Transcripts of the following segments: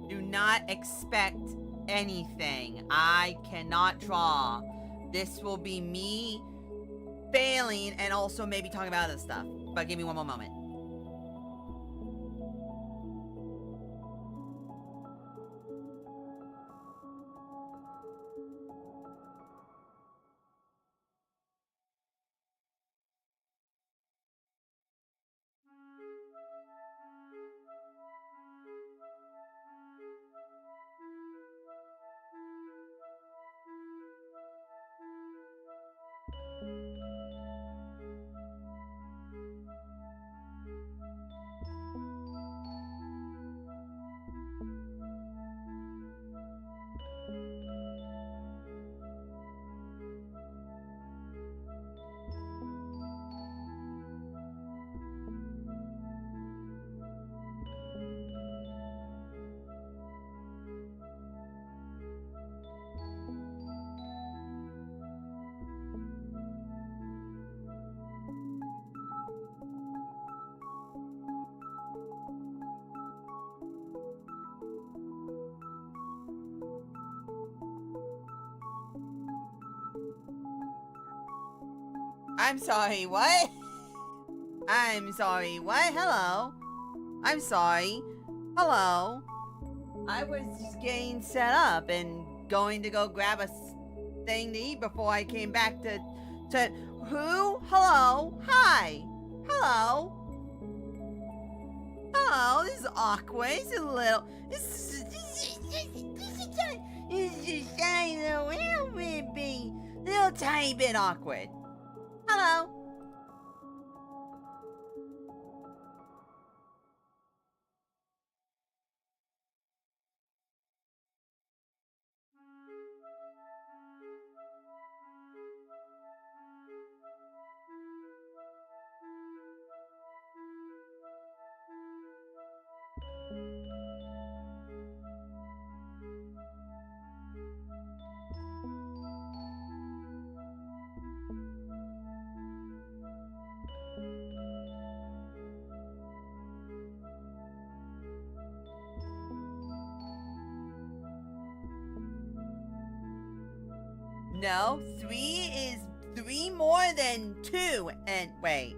Do not expect anything. I cannot draw. This will be me failing and also maybe talking about other stuff. But give me one more moment. I'm sorry, what? I'm sorry, what? Hello? I'm sorry. Hello? I was just getting set up and going to go grab a thing to eat before I came back to who? Hello? Hi. Hello? Hello? This is awkward. This is a little... This is just a little tiny bit awkward. Hello? No, 3 is 3 more than 2. And wait.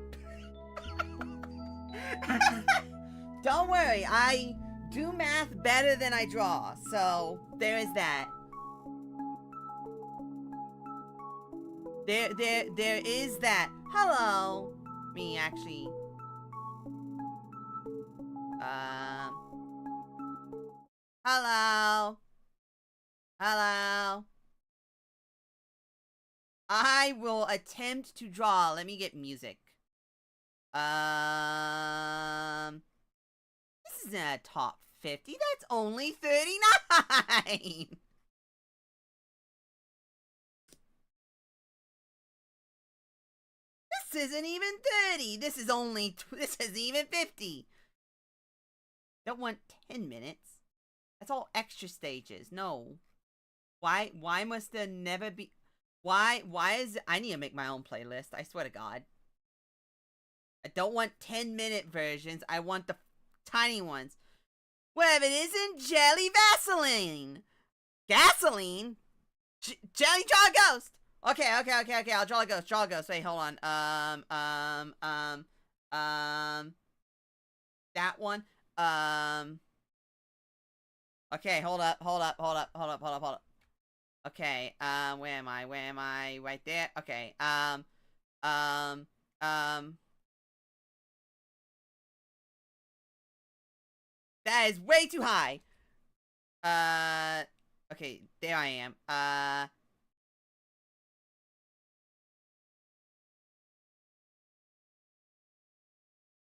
Don't worry, I do math better than I draw, so there is that. There is that. Hello. Me, actually. Hello. Hello. I will attempt to draw. Let me get music. This isn't a top 50. That's only 39. This isn't even 30. This is even 50. Don't want 10 minutes. That's all extra stages. No. Why must there never be... Why is... I need to make my own playlist. I swear to God. I don't want 10-minute versions. I want the tiny ones. Well, if it isn't Jelly Vaseline. Gasoline? Jelly Draw a Ghost. Okay. I'll draw a ghost. Wait, hold on. That one. Okay, hold up. Okay, where am I? Right there. Okay, that is way too high. Okay, there I am.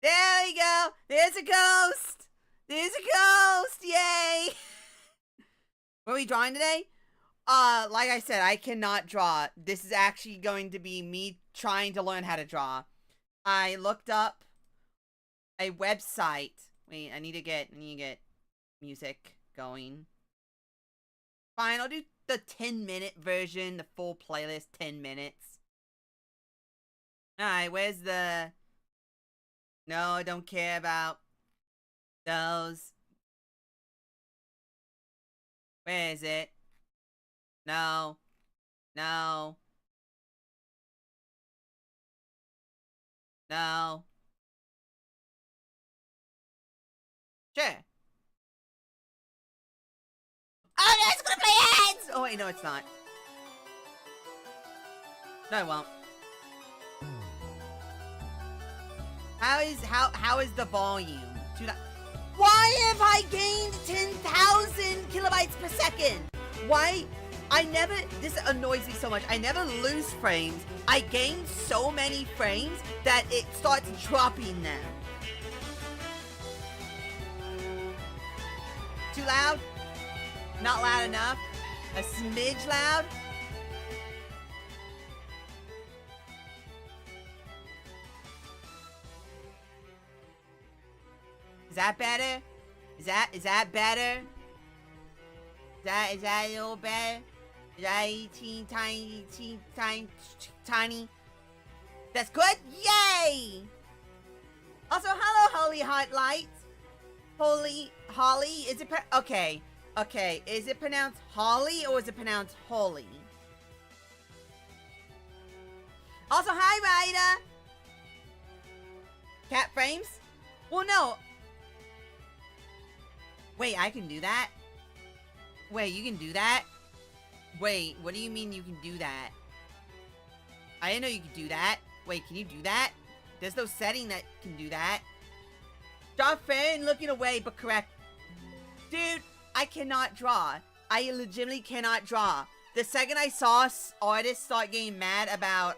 There you go. There's a ghost. Yay. What are we drawing today? Like I said, I cannot draw. This is actually going to be me trying to learn how to draw. I looked up a website. Wait, I need to get music going. Fine, I'll do the 10-minute version, the full playlist, 10 minutes. Alright, where's the... No, I don't care about those. Where is it? No. No. No. Sure. Oh, no, it's gonna play ads! Oh, wait, no, it's not. No, it won't. How is the volume? Why have I gained 10,000 kilobytes per second? Why? This annoys me so much. I never lose frames. I gain so many frames that it starts dropping them. Too loud? Not loud enough? A smidge loud? Is that better? Is that better? Is that a little better? Is that tiny? That's good? Yay! Also, hello, Holy Hot Light. Holly, is it, okay, is it pronounced Holly or is it pronounced Holy? Also, hi, Ryder! Cat frames? Well, no. Wait, I can do that? Wait, you can do that? Wait, what do you mean you can do that? I didn't know you could do that. Wait, can you do that? There's no setting that can do that. Draw fair and looking away, but correct. Dude, I cannot draw. I legitimately cannot draw. The second I saw artists start getting mad about,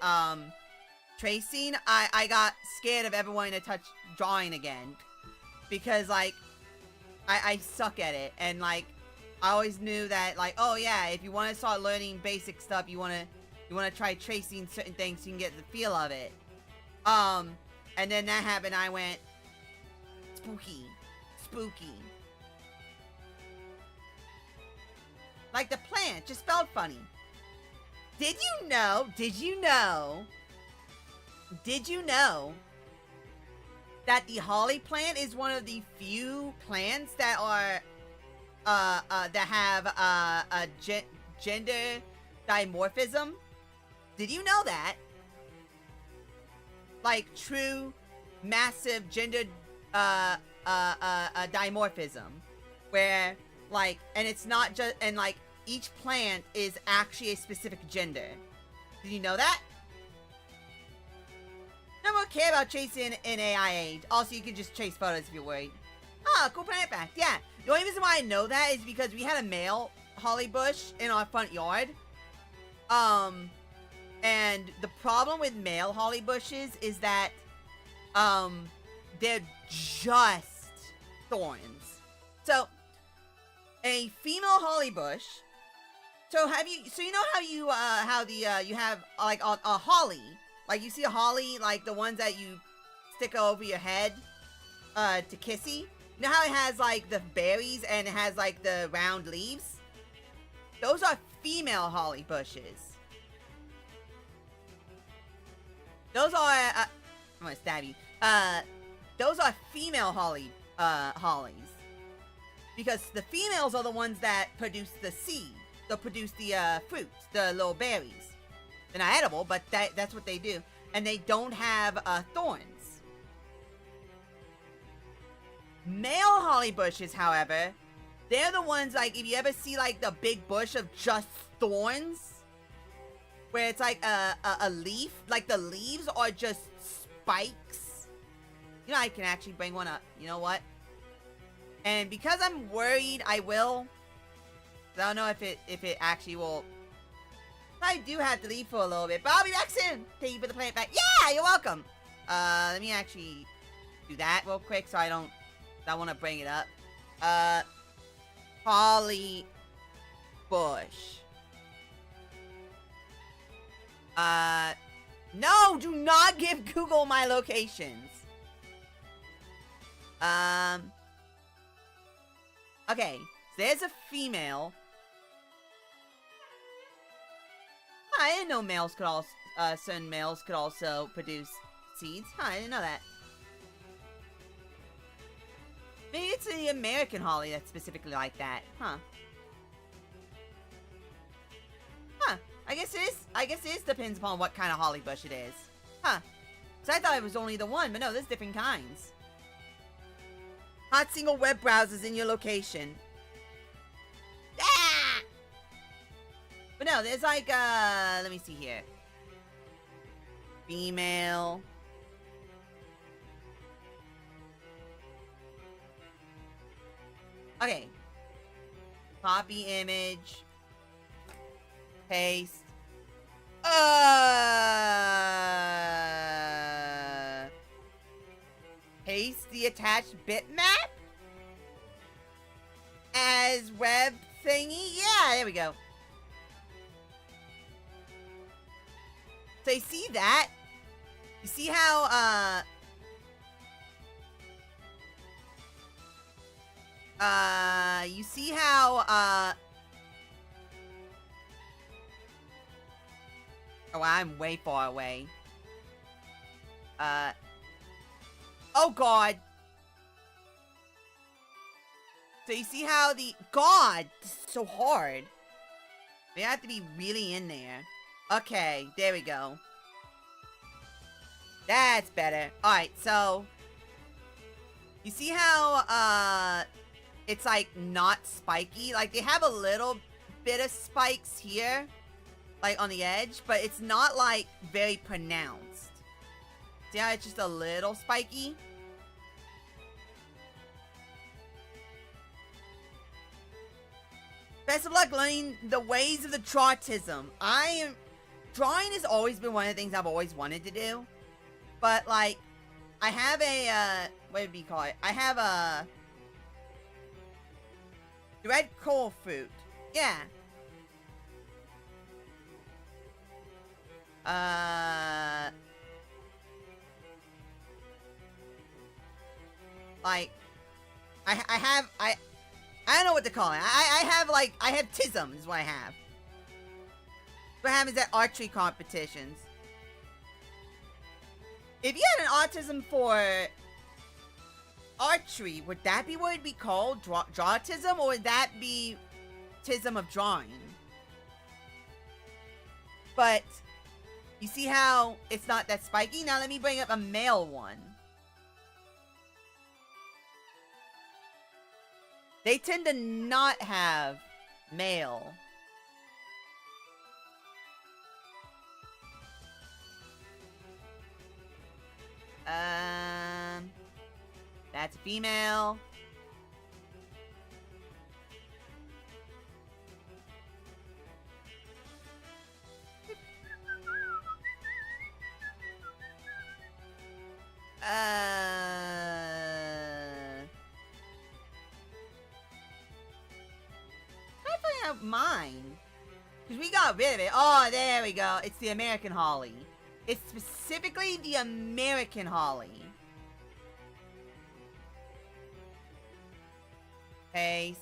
tracing, I got scared of ever wanting to touch drawing again. Because, like, I suck at it. And, like, I always knew that, like, oh yeah, if you want to start learning basic stuff, you want to try tracing certain things so you can get the feel of it. And then that happened, I went, spooky. Like the plant, just spelled funny. Did you know that the holly plant is one of the few plants that are, that have, a gender dimorphism? Did you know that? Like, true, massive gender, dimorphism. Where, like, and it's not just, and like, each plant is actually a specific gender. Did you know that? No one care about chasing an AI age. Also, you can just chase photos if you're worried. Oh, cool plant fact. Yeah. The only reason why I know that is because we had a male holly bush in our front yard. And the problem with male holly bushes is that, they're just thorns. So, a female holly bush. So you know how you have like a holly, like you see a holly, like the ones that you stick over your head, to kissy. You know how it has like the berries and it has like the round leaves? Those are female holly bushes. Those are, I'm gonna stab you. Those are female hollies. Because the females are the ones that produce the seed. They'll produce the, fruits, the little berries. They're not edible, but that's what they do. And they don't have, thorns. Male holly bushes, however, they're the ones, like, if you ever see, like, the big bush of just thorns, where it's like a leaf, like the leaves are just spikes. You know, I can actually bring one up. You know what? And because I'm worried I will, I don't know if it actually will. I do have to leave for a little bit, but I'll be back soon. Thank you for the plant back. Yeah, you're welcome. Let me actually do that real quick so I want to bring it up. Holly bush. No, do not give Google my locations. Okay, so there's a female. I didn't know males could also, certain males could also produce seeds. Huh, I didn't know that. Maybe it's the American holly that's specifically like that. Huh. Huh. I guess it is depends upon what kind of holly bush it is. Huh. So I thought it was only the one, but no, there's different kinds. Hot single web browsers in your location. Ah! But no, there's like, let me see here. Female. Okay. Copy image. Paste. Paste the attached bitmap as web thingy. Yeah, there we go. So you see that? You see how, you see how, oh, I'm way far away. Oh god. So you see how God, this is so hard. We have to be really in there. Okay, there we go. That's better. Alright, so you see how, it's like not spiky? Like they have a little bit of spikes here, like on the edge, but it's not like very pronounced. See how it's just a little spiky? Best of luck learning the ways of the autism. Drawing has always been one of the things I've always wanted to do. But, like, I have a, what would you call it? I have a red coal fruit. Yeah. Like, I don't know what to call it. I have tism is what I have. What happens at archery competitions. If you had an autism for archery, would that be what it'd be called? Drawatism? Or would that be tism of drawing? But You see how it's not that spiky? Now let me bring up a male one. They tend to not have male. That's a female. Try to find out mine. Because we got rid of it. Oh, there we go. It's the American Holly. It's specifically the American Holly. Paste.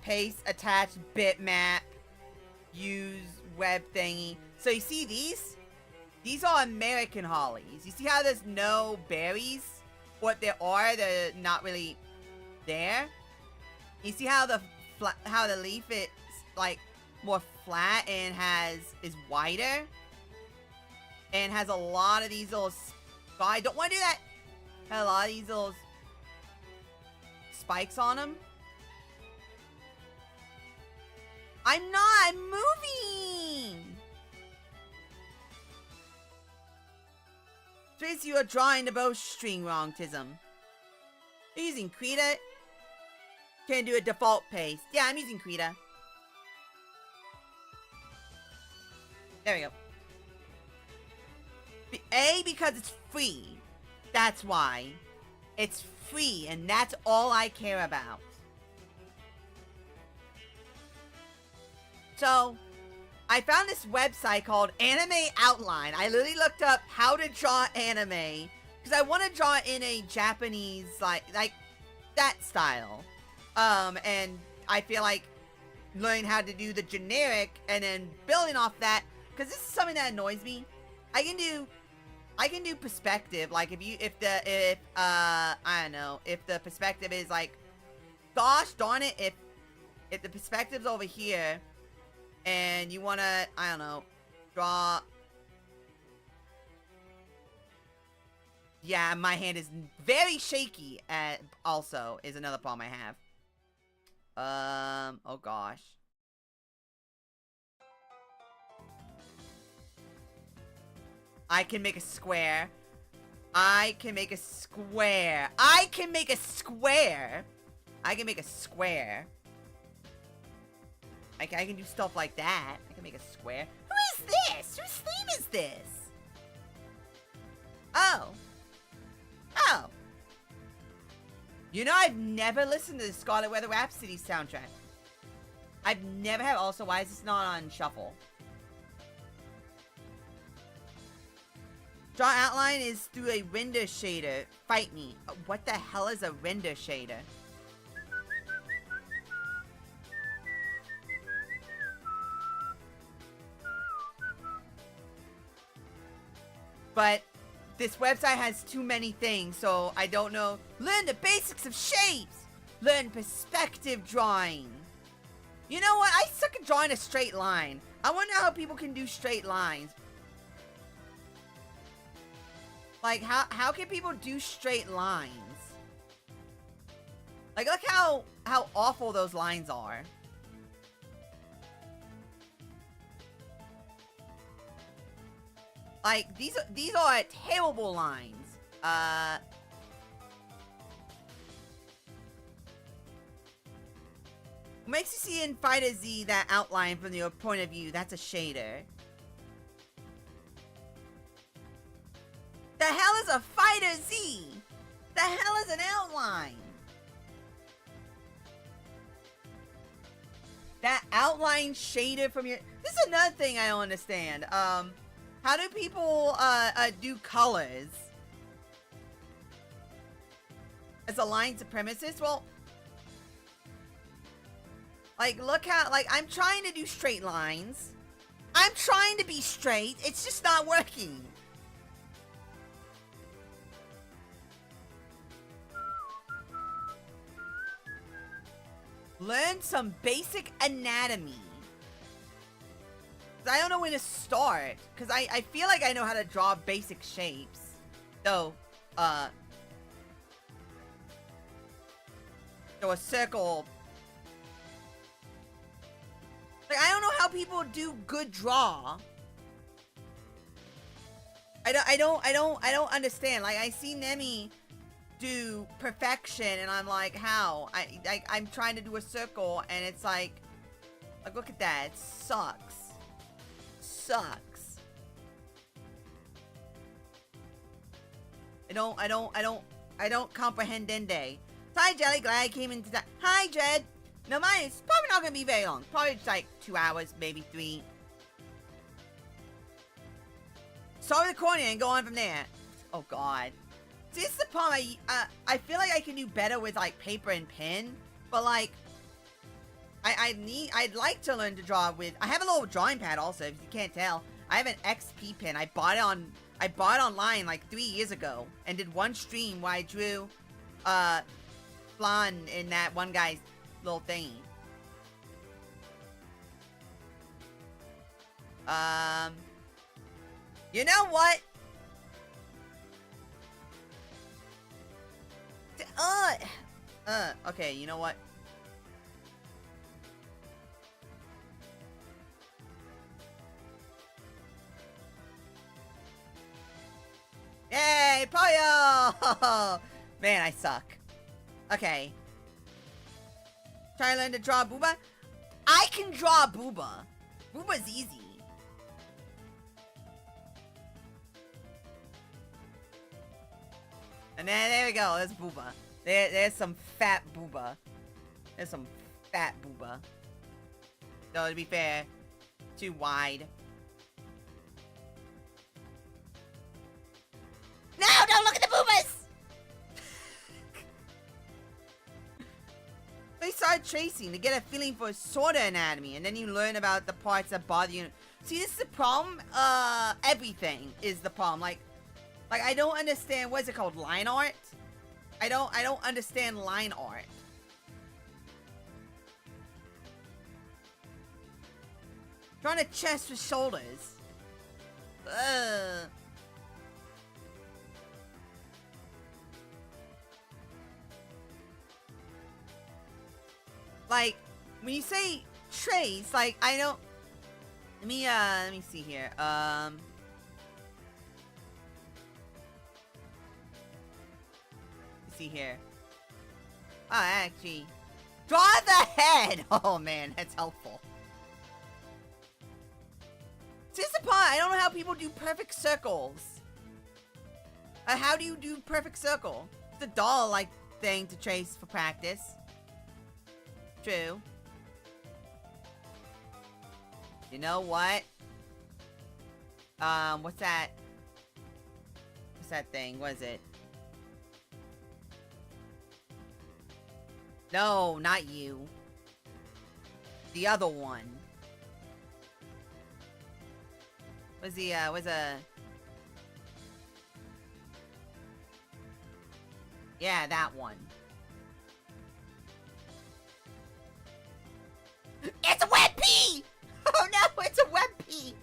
Paste, attach, bitmap, use web thingy. So you see these? These are American hollies. You see how there's no berries? What there are, they're not really there. You see how the leaf is like more flat and is wider and has a lot of these little. I don't want to do that. Has a lot of these little spikes on them. I'm moving. Trace, you are drawing the bowstring wrong, Tism. You're using Krita? Can do a default paste. Yeah, I'm using Krita. There we go. Because it's free. That's why. It's free, and that's all I care about. So, I found this website called Anime Outline. I literally looked up how to draw anime, because I want to draw in a Japanese, like that style. And I feel like learning how to do the generic, and then building off that, because this is something that annoys me. I can do perspective, like I don't know, if the perspective is like, gosh darn it, if the perspective's over here, and you wanna, I don't know, draw. Yeah, my hand is very shaky, also, is another problem I have. Oh gosh. I can make a square. I can make a square. I can make a square. I can make a square. I can do stuff like that. I can make a square. Who is this? Whose theme is this? Oh. Oh. You know, I've never listened to the Scarlet Weather Rhapsody soundtrack. I've never have. Also, why is this not on shuffle? Draw outline is through a render shader. Fight me. What the hell is a render shader? But this website has too many things, so I don't know. Learn the basics of shapes. Learn perspective drawing. You know what? I suck at drawing a straight line. I wonder how people can do straight lines. Like, how can people do straight lines? Like, look how awful those lines are. Like, these are terrible lines. What makes you see in Fighter Z that outline from your point of view? That's a shader. The hell is a Fighter Z? The hell is an outline? That outline shader from your... This is another thing I don't understand. How do people do colors? As a line supremacist? Well, like, look how... Like, I'm trying to do straight lines. I'm trying to be straight. It's just not working. Learn some basic anatomy. I don't know where to start. Because I feel like I know how to draw basic shapes. So, a circle. Like, I don't know how people do good draw. I don't understand. Like, I see Nemi do perfection, and I'm like, how? I'm trying to do a circle, and it's like look at that. It sucks. Sucks. I don't comprehend Dende. Hi, Jelly. Glad I came into that. Hi, Jed. No, mine is probably not gonna be very long. Probably just like 2 hours, maybe 3. Start with the corner and go on from there. Oh God. See, this is the problem. I feel like I can do better with like paper and pen, but like I'd like to learn to draw with. I have a little drawing pad also. If you can't tell, I have an XP pen. I bought it online like 3 years ago and did one stream where I drew Flan in that one guy's little thingy. You know what? Okay, you know what? Yay, Pollo! Man, I suck. Okay. Try to learn to draw Booba? I can draw Booba. Booba's easy. And then there we go. There's Booba. There's some fat Booba. There's some fat Booba. So to be fair, too wide. No! Don't look at the Boobas! They start tracing to get a feeling for sort of anatomy, and then you learn about the parts that bother you. See, this is the problem. Everything is the problem. Like I don't understand. What is it called? Line art? I don't understand line art. Drawing a chest with shoulders. Ugh. Like, when you say trace, like, I don't... let me see here. Let's see here. Oh, actually... draw the head! Oh, man, that's helpful. See, this is the part. I don't know how people do perfect circles. How do you do perfect circle? It's a doll-like thing to trace for practice. True. You know what? What's that? What's that thing? What is it? No, not you. The other one. Was the, yeah, that one. It's a wet pea! Oh no, it's a wet pea!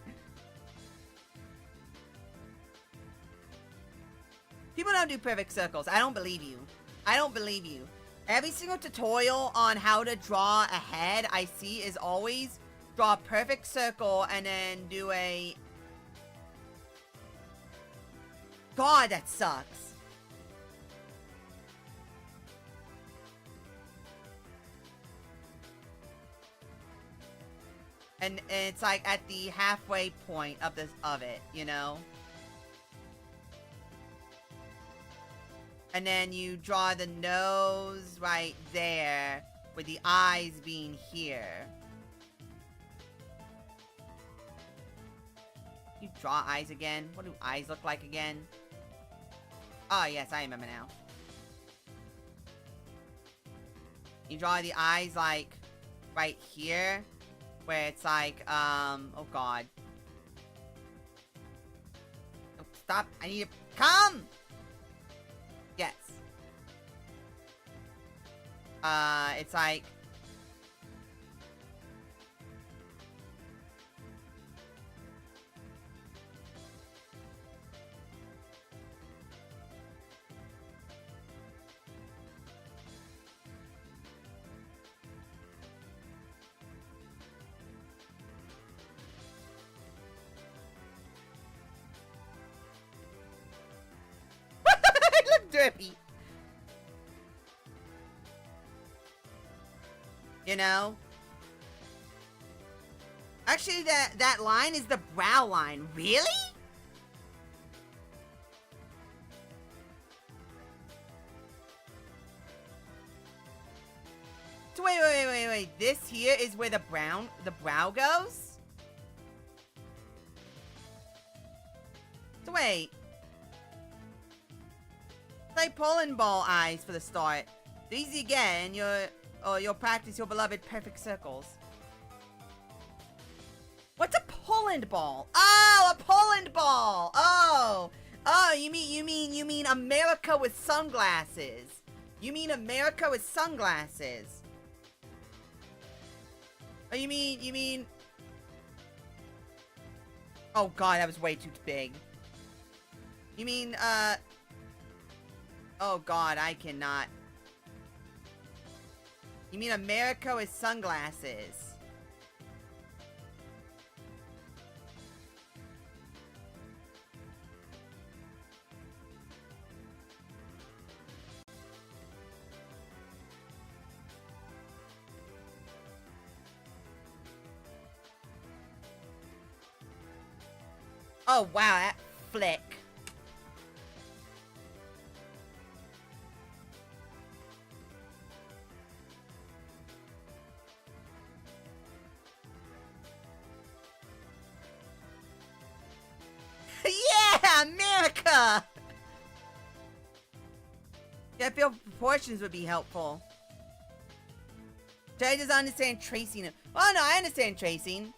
People don't do perfect circles. I don't believe you. I don't believe you. Every single tutorial on how to draw a head I see is always draw a perfect circle and then do a... God, that sucks. And it's like at the halfway point of it, you know? And then you draw the nose right there, with the eyes being here. You draw eyes again? What do eyes look like again? Oh, yes, I remember now. You draw the eyes, like, right here. Where it's like, oh god. Oh, stop, I need to... Come! Yes. It's like... derpy. You know? Actually, that line is the brow line. Really? So wait. This here is where the brow goes? So wait. Play pollen ball eyes for the start. These again, you'll practice your beloved perfect circles. What's a Poland ball? Oh, a Poland ball. Oh, you mean America with sunglasses. You mean America with sunglasses. Oh, you mean... Oh god, that was way too big. You mean, oh god, I cannot. You mean America with sunglasses. Oh wow, that flick. Yeah, America! Yeah, I feel proportions would be helpful. Jay doesn't understand tracing. Oh no, I understand tracing.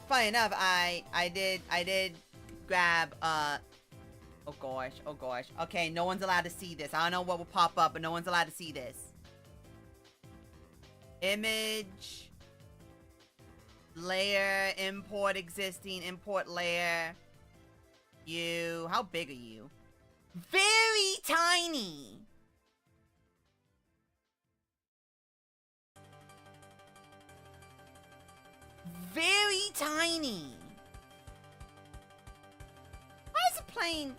Funny enough, I did grab, oh gosh. Okay, no one's allowed to see this. I don't know what will pop up, but no one's allowed to see this. Image. Layer, import existing, import layer. You, how big are you? Very tiny. Very tiny. Why is it playing?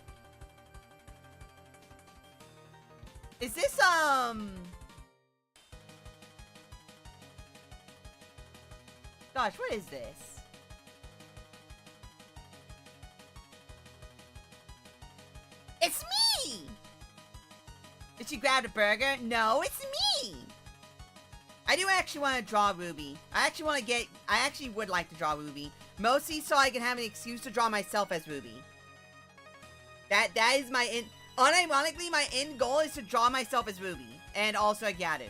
Is this, Gosh, what is this? It's me! Did she grab a burger? No, it's me! I do actually want to draw Ruby. I actually would like to draw Ruby. Mostly so I can have an excuse to draw myself as Ruby. That is my unironically, my end goal is to draw myself as Ruby. And also a Gyaru.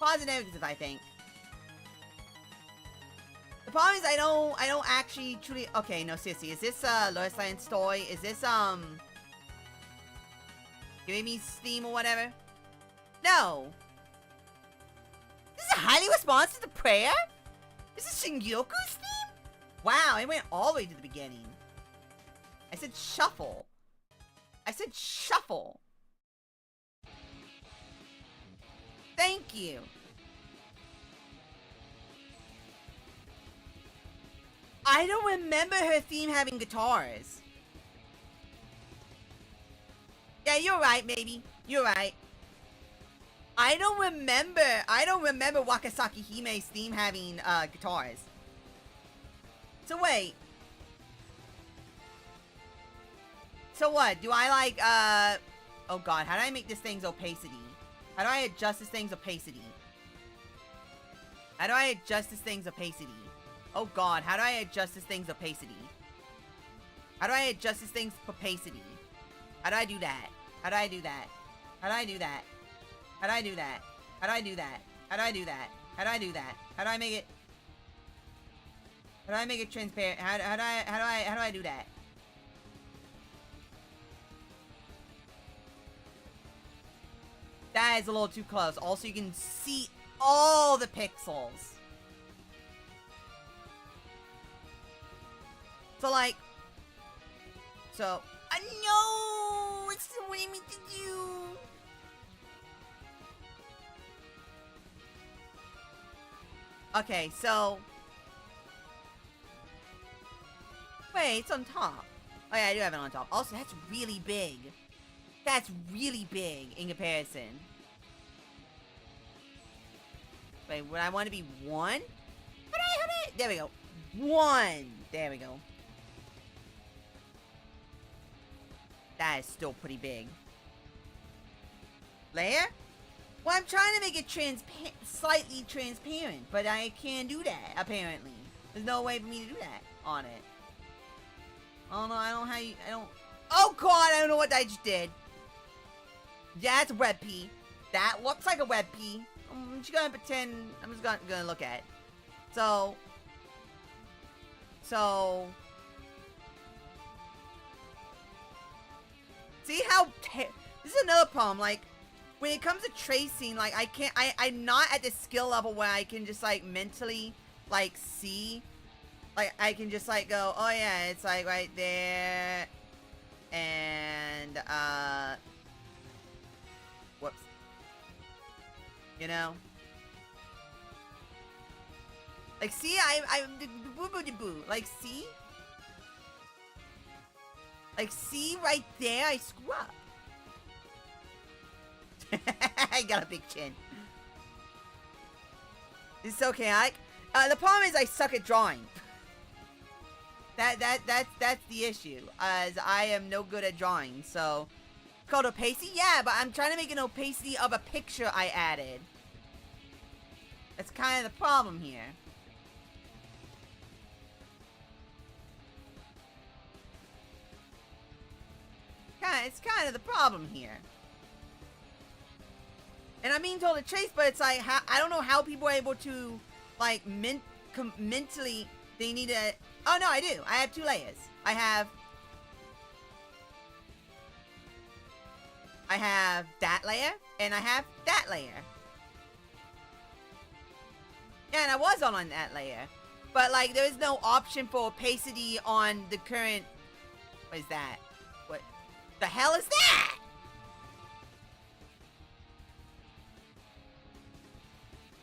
Positive, I think. The problem is I don't actually truly... Okay, no, seriously. Is this, Lois Lane's story? Is this, giving me Steam or whatever? No. This is a highly responsive to prayer? This is Shingyoku's theme? Wow, it went all the way to the beginning. I said shuffle. I said shuffle. Thank you. I don't remember her theme having guitars. Yeah, you're right, maybe. You're right. I don't remember Wakasaki Hime's theme having guitars. So wait. So what? Do I like oh god, how do I make this thing's opacity? How do I adjust this thing's opacity? How do I adjust this thing's opacity? Oh god, how do I adjust this thing's opacity? How do I adjust this thing's opacity? How do I do that? How do I do that? How do I do that? How do I do that? How do I do that? How do I do that? How do I do that? How do I make it? How do I make it transparent? How do I do that? That is a little too close. Also, you can see all the pixels. So, like... So... no! It's what I meant to do! Okay, so... Wait, it's on top. Oh yeah, I do have it on top. Also, that's really big. That's really big in comparison. Wait, would I want to be 1? There we go. 1. There we go. That is still pretty big. Layer? Well, I'm trying to make it slightly transparent, but I can't do that, apparently. There's no way for me to do that on it. Oh no, I don't know how you, I don't... Oh god, I don't know what I just did. Yeah, that's a web pea. That looks like a web pea. I'm just gonna pretend, I'm just gonna look at it. So... See how... This is another problem, like, when it comes to tracing, like, I'm not at the skill level where I can just, like, mentally, like, see. Like, I can just, like, go, oh, yeah, it's, like, right there. And, whoops. You know? Like, see, boo-boo-de-boo. Like, see? Like, see right there? I screw up. I got a big chin. It's so chaotic. The problem is I suck at drawing. That's the issue. As I am no good at drawing. So, it's called opacity? Yeah, but I'm trying to make an opacity of a picture I added. That's kind of the problem here. It's kind of the problem here. And I mean total trace, but it's like, I don't know how people are able to, like, mentally, they need to... Oh, no, I do. I have 2 layers. I have that layer, and I have that layer. Yeah, and I was on that layer. But, like, there is no option for opacity on the current... What is that? What the hell is that?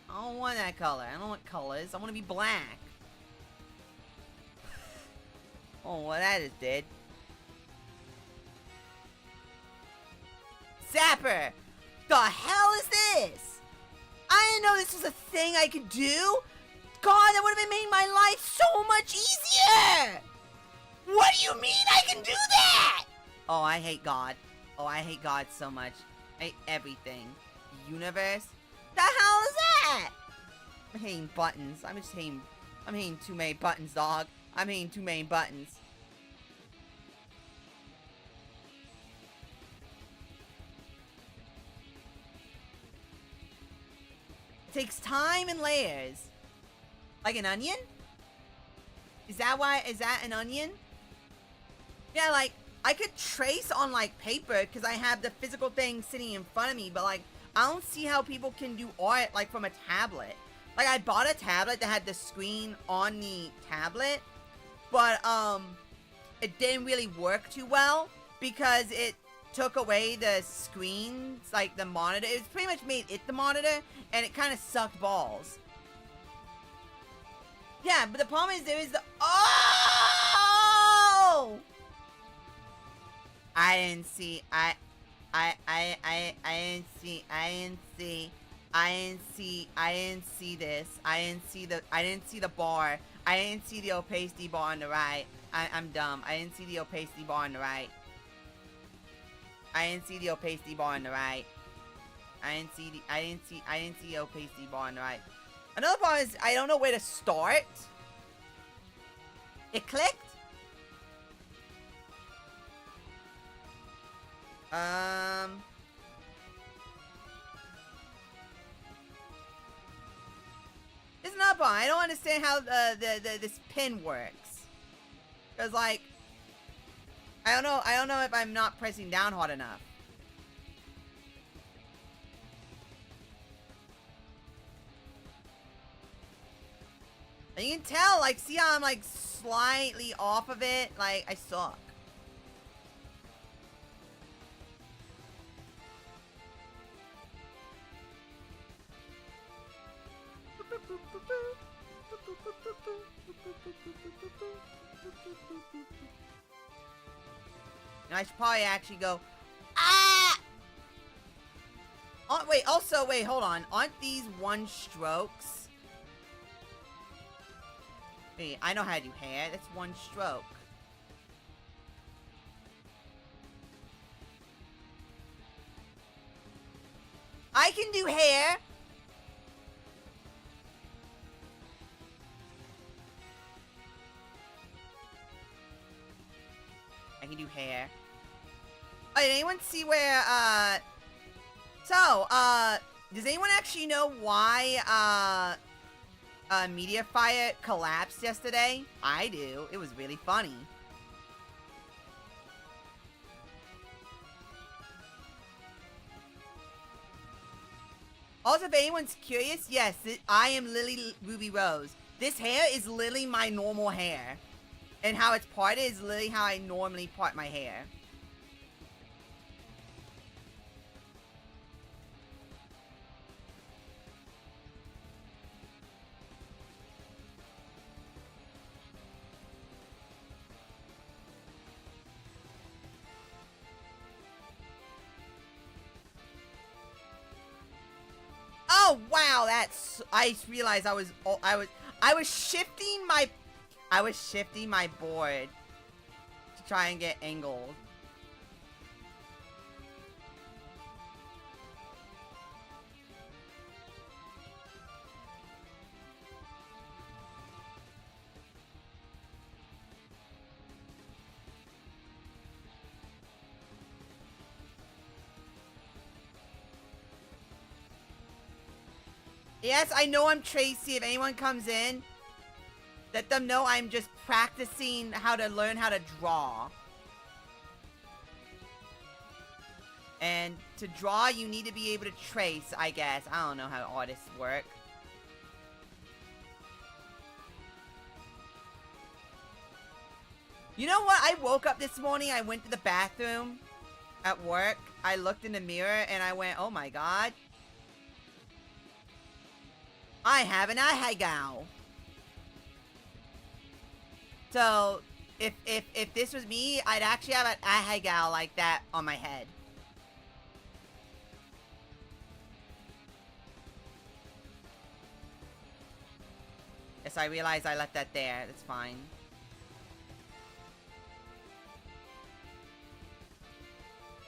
I don't want that color. I don't want colors. I want to be black. Oh, well, that is dead. Zapper! The hell is this? I didn't know this was a thing I could do. God, that would have made my life so much easier! What do you mean I can do that? Oh, I hate God. Oh, I hate God so much. I hate everything. Universe? The hell is that? I'm hating buttons. I'm hating too many buttons, dog. I'm hating too many buttons. It takes time and layers. Like an onion? Is that an onion? Yeah, like, I could trace on, like, paper because I have the physical thing sitting in front of me, but, like, I don't see how people can do art, like, from a tablet. Like, I bought a tablet that had the screen on the tablet, but, it didn't really work too well because it took away the screens, like, the monitor. It was pretty much made it the monitor, and it kind of sucked balls. Yeah, but the problem is there is the... Oh! I didn't see this. I didn't see the bar. I didn't see the opacity bar on the right. I'm dumb. I didn't see the opacity bar on the right. I didn't see the opacity bar on the right. I didn't see the opacity bar on the right. Another problem is I don't know where to start. It clicked? It's not fun. I don't understand how this pin works. Cause like, I don't know if I'm not pressing down hard enough. And you can tell, like, see how I'm like slightly off of it? Like, I suck. And I should probably actually go, ah! Oh, wait, also, wait, hold on. Aren't these one strokes? Wait, I know how to do hair. That's one stroke. I can do hair. I can do hair. Oh, did anyone see where, does anyone actually know why, Mediafire collapsed yesterday? I do. It was really funny. Also, if anyone's curious, yes, I am Lily Ruby Rose. This hair is literally my normal hair. And how it's parted is literally how I normally part my hair. Oh wow, I just realized I was shifting my board to try and get angled. Yes, I know I'm Tracy. If anyone comes in, let them know I'm just practicing how to learn how to draw. And to draw, you need to be able to trace, I guess. I don't know how artists work. You know what? I woke up this morning, I went to the bathroom at work. I looked in the mirror and I went, oh my god. I have an eyebrow. So, if this was me, I'd actually have an eyebrow like that on my head. Yes, I realize I left that there. That's fine.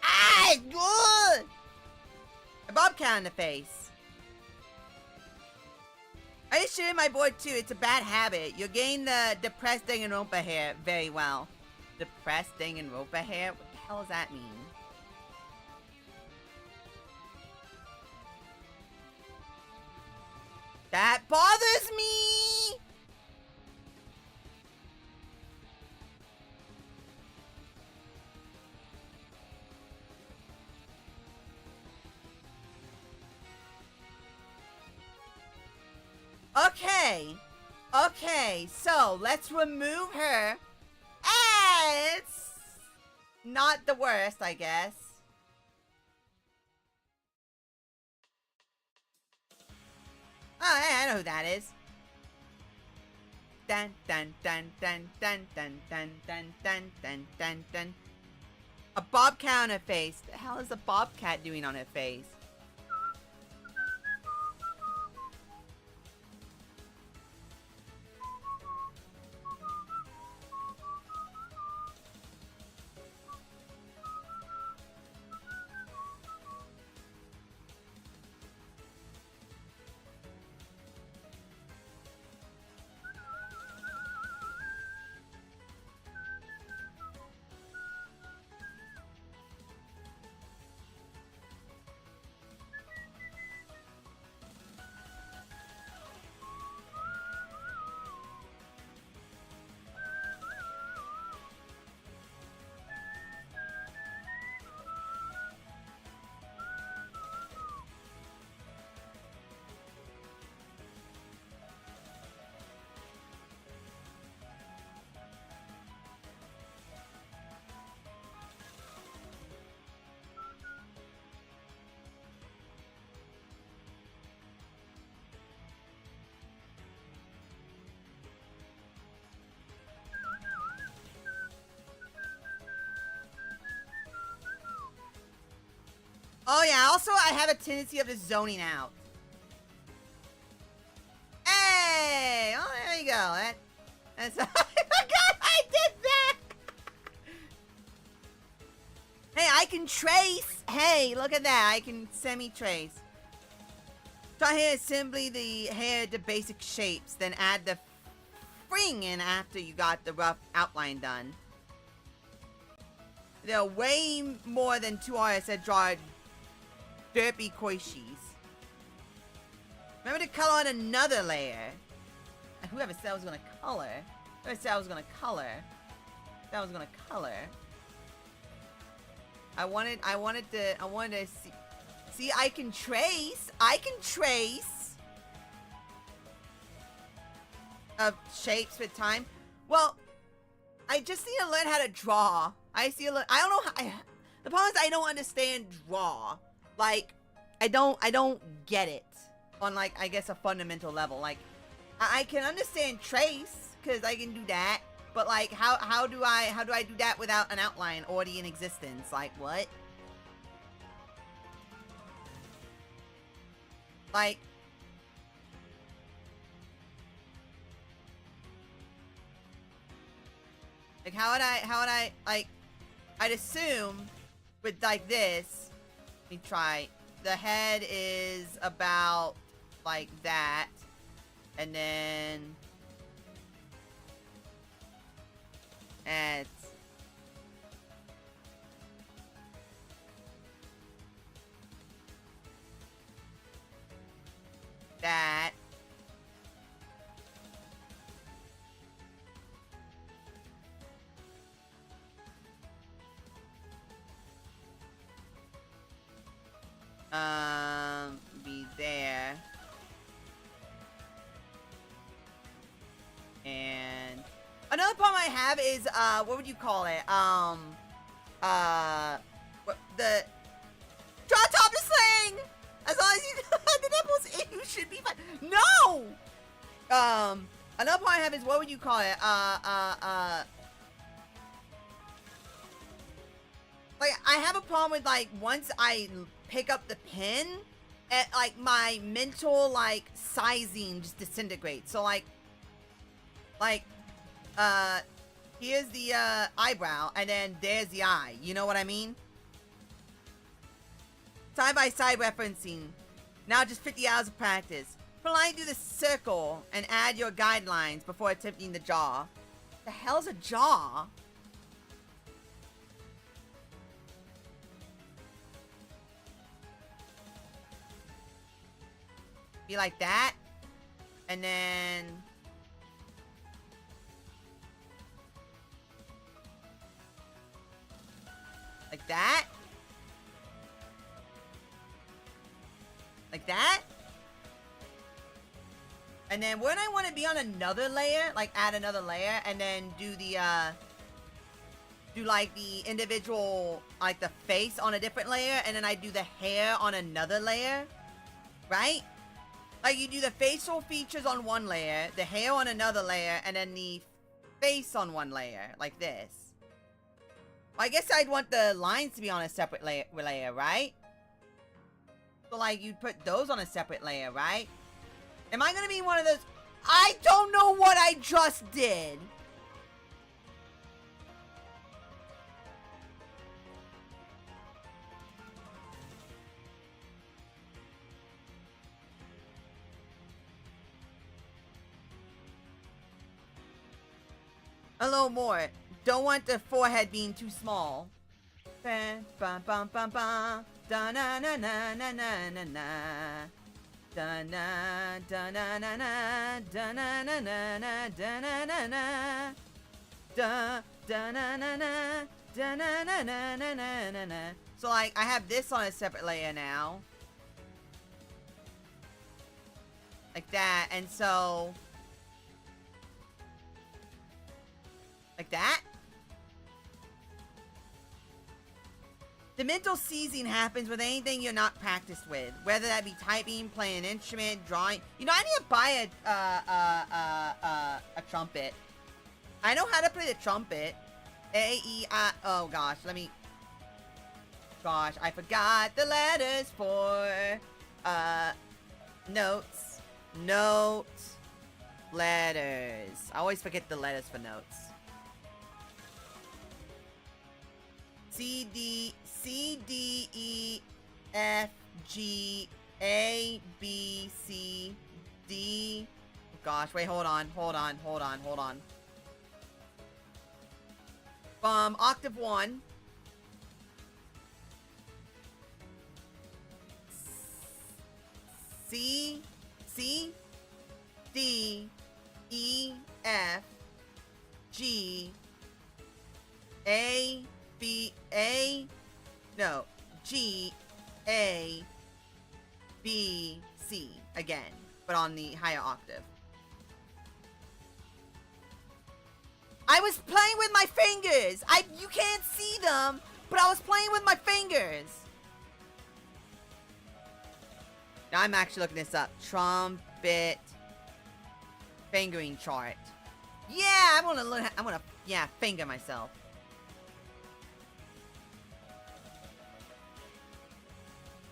Ah, it's good! A bobcat in the face. I just shit in my board too. It's a bad habit. You're getting the depressed Danganronpa hair very well. Depressed Danganronpa hair? What the hell does that mean? That bothers me! Okay, so let's remove her. It's not the worst, I guess. Oh, yeah, I know who that is. Dun dun dun dun dun dun dun dun dun dun dun dun. A bobcat on her face. The hell is a bobcat doing on her face? Oh yeah, also I have a tendency of just zoning out. Hey! Oh, there you go. That's... I forgot I did that! Hey, I can trace! Hey, look at that. I can semi-trace. Try here assembly the hair to basic shapes, then add the fring in after you got the rough outline done. There are way more than 2 artists that draw derpy koishis. Remember to color on another layer. And whoever said I was gonna color. Whoever said I was gonna color. That was gonna color. I wanted to see. See, I can trace. I can trace. Of shapes with time. Well, I just need to learn how to draw. I don't know how. The problem is I don't understand draw. Like, I don't get it on, like, I guess a fundamental level. Like, I can understand trace because I can do that, but like, how do I do that without an outline already in existence? Like, what? Like, how would I, like, I'd assume with like this, let me try, the head is about like that, and then it's that. Be there. And another problem I have is, what would you call it? The draw topless sling! As long as you have the nipples, you should be fine. No! Another problem I have is, what would you call it? Like, I have a problem with, like, once I pick up the pen, like, my mental, like, sizing just disintegrates. So, like, here's the, eyebrow, and then there's the eye. You know what I mean? Side-by-side referencing. Now just 50 hours of practice. Politely do the circle and add your guidelines before attempting the jaw. The hell's a jaw? Be like that. And then like that. Like that. And then when I want to be on another layer, like add another layer, and then do the do like the individual, like the face on a different layer, and then I do the hair on another layer, right? Like, you do the facial features on one layer, the hair on another layer, and then the face on one layer, like this. I guess I'd want the lines to be on a separate layer, right? So, like, you'd put those on a separate layer, right? Am I gonna be one of those? I don't know what I just did. A little more. Don't want the forehead being too small. Bum bum bum bum. Da na na na na na na na. Da na da na na na da na na na na da na na na. Da da na na na da na na na na na na na. So like I have this on a separate layer now. Like that, and so like that. The mental seizing happens with anything you're not practiced with, whether that be typing, playing an instrument, drawing. You know, I need to buy a trumpet. I know how to play the trumpet. Oh gosh, let me gosh, I forgot the letters for, notes. Notes. Letters. I always forget the letters for notes. C, D, E, F, G, A, B, C, D. Gosh, wait, hold on. Octave 1. C, D, E, F, G, A, B, G, A, B, C. Again, but on the higher octave. I was playing with my fingers! You can't see them, but I was playing with my fingers! Now I'm actually looking this up. Trumpet fingering chart. Yeah, I'm gonna finger myself.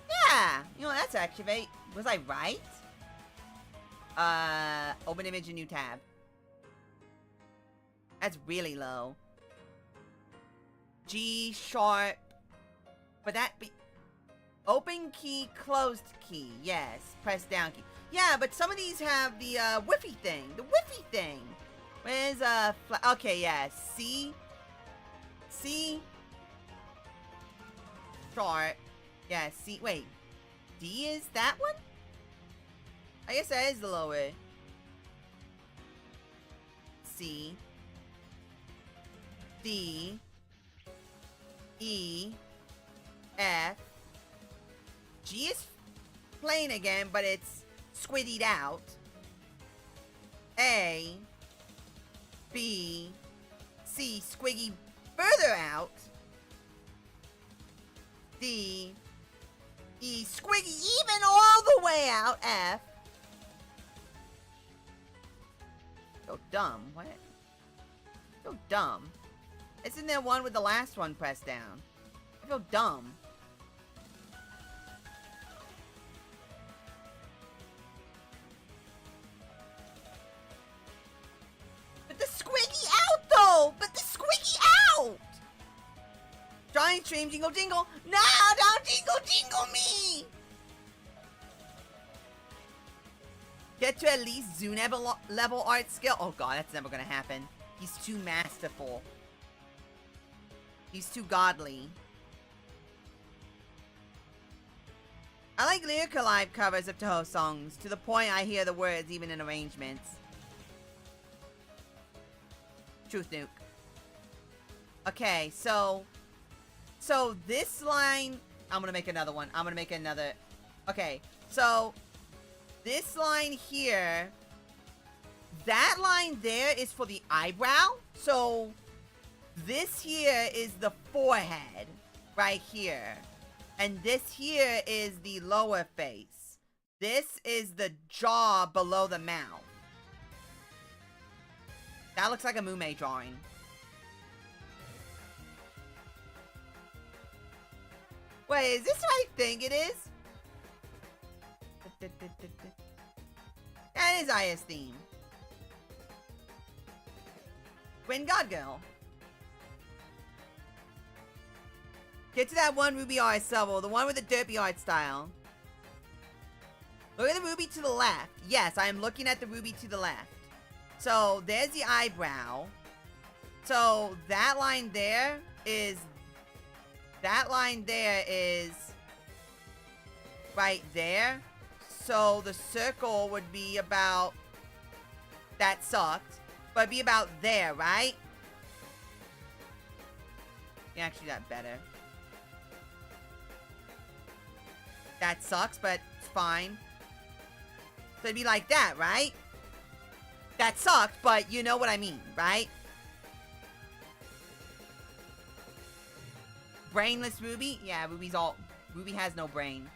Yeah, that's actually was I right? Open image, a new tab. That's really low. G sharp. But that be open key, closed key. Yes, press down key. Yeah, but some of these have the whiffy thing. The whiffy thing. Where's okay, yeah. C sharp. Yeah, C. Wait. D is that one? I guess that is the lower. C. D. E. F. G is plain again, but it's squiddied out. A. B. C. Squiggy further out. D. E. Squiggy even all the way out. F. So dumb. What? So dumb. Isn't there one with the last one pressed down? I feel dumb. But the squiggy out though! But the squiggy out! Giant stream, jingle jingle. No, don't jingle jingle me! Get to at least Zune level art skill. Oh god, that's never gonna happen. He's too masterful. He's too godly. I like lyrical live covers of Toho songs, to the point I hear the words even in arrangements. Truth nuke. Okay, so this line, I'm gonna make another one. Okay, so this line here, that line there is for the eyebrow. So this here is the forehead right here. And this here is the lower face. This is the jaw below the mouth. That looks like a Mume drawing. Wait, is this what I think it is? That is Aya's theme. Twin God Girl. Get to that one Ruby art Subble, the one with the derpy art style. Look at the Ruby to the left. Yes, I am looking at the Ruby to the left. So, there's the eyebrow. So, that line there is... That line there is... right there. So, the circle would be about... That sucked. But it'd be about there, right? Yeah, actually, that better. That sucks, but it's fine. So it'd be like that, right? That sucked, but you know what I mean, right? Brainless Ruby? Yeah, Ruby has no brain.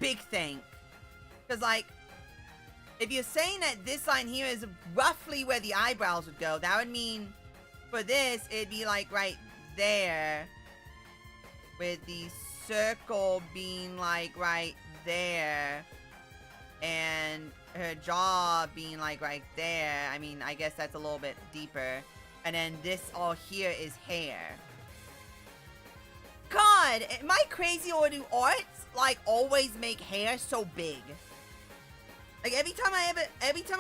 Big thing. Because, like, If you're saying that this line here is roughly where the eyebrows would go, that would mean for this, it'd be like right there. With the circle being like right there. And her jaw being like right there. I mean, I guess that's a little bit deeper. And then this all here is hair. God, am I crazy, or do arts like always make hair so big? Like every time I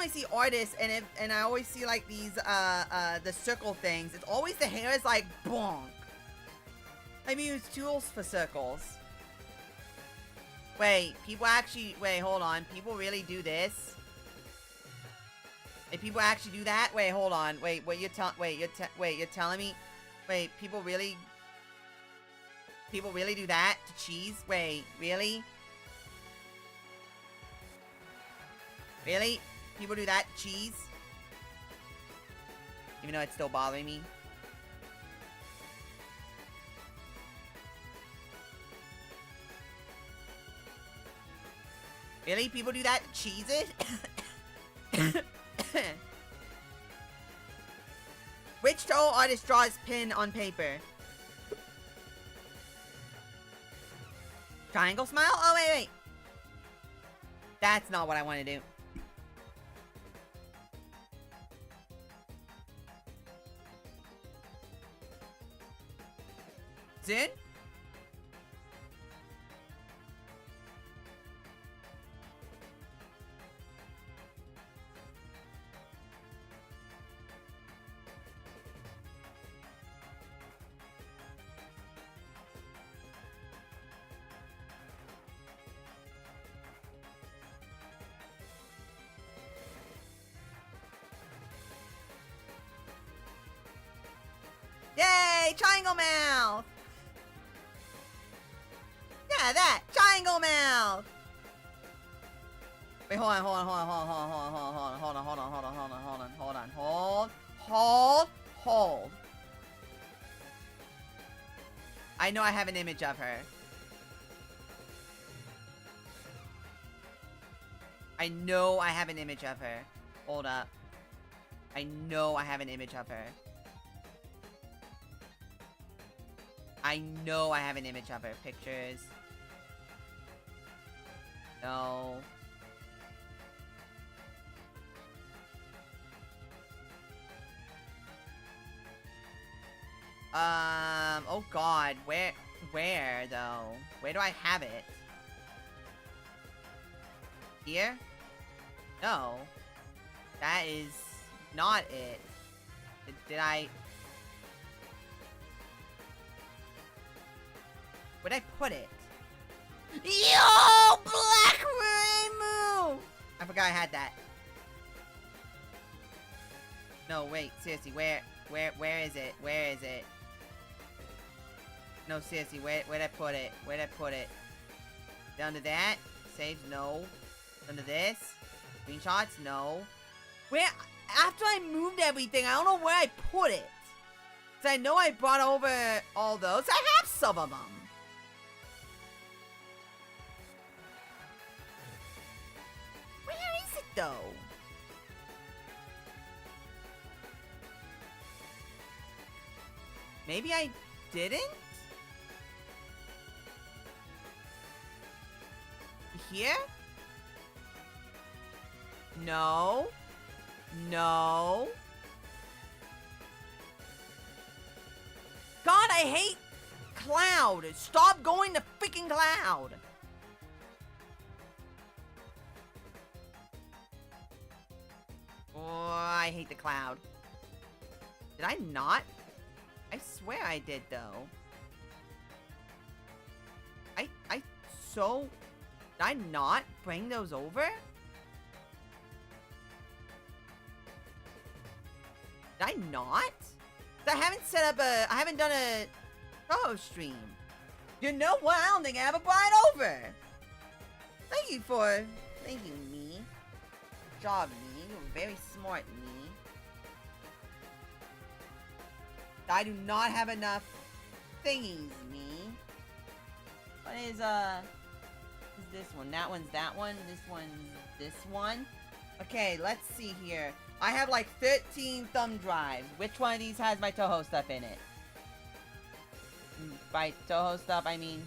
see artists and I always see like these the circle things, it's always the hair is like bonk. I mean, use tools for circles. Wait, hold on. People really do this? If people actually do that? Wait, hold on. Wait, you're telling me? Wait, people really do that to cheese? Wait, really? Really? People do that to cheese? Even though it's still bothering me? Really? People do that to cheese it? Which toe artist draws pin on paper? Triangle smile? Oh, wait. That's not what I want to do. Soon? Yay! Triangle mouth! Yeah, that! Triangle mouth! Wait, hold on. I know I have an image of her. I know I have an image of her. Hold up. I know I have an image of her. I know I have an image of her. Pictures. No. Oh god, where though? Where do I have it? Here? No. That is not it. Did I... Where'd I put it? Yo! Black Rainbow! I forgot I had that. No, wait, seriously, where is it? Where is it? No, seriously, where'd I put it? Where'd I put it? Down to that? Saves? No. Down to this? Screenshots? No. Where? After I moved everything, I don't know where I put it. So I know I brought over all those. I have some of them. Where is it, though? Maybe I didn't? Here? No. No. God, I hate Cloud. Stop going to freaking Cloud. Oh, I hate the Cloud. Did I not? I swear I did, though. Did I not bring those over? Did I not? I haven't done a Toho stream. You know what? I don't think I ever brought it over. Thank you, me. Good job, me. You're very smart, me. I do not have enough thingies, me. What is this one? That one's that one. This one's this one. Okay, let's see here. I have like 13 thumb drives. Which one of these has my Toho stuff in it? By Toho stuff, I mean...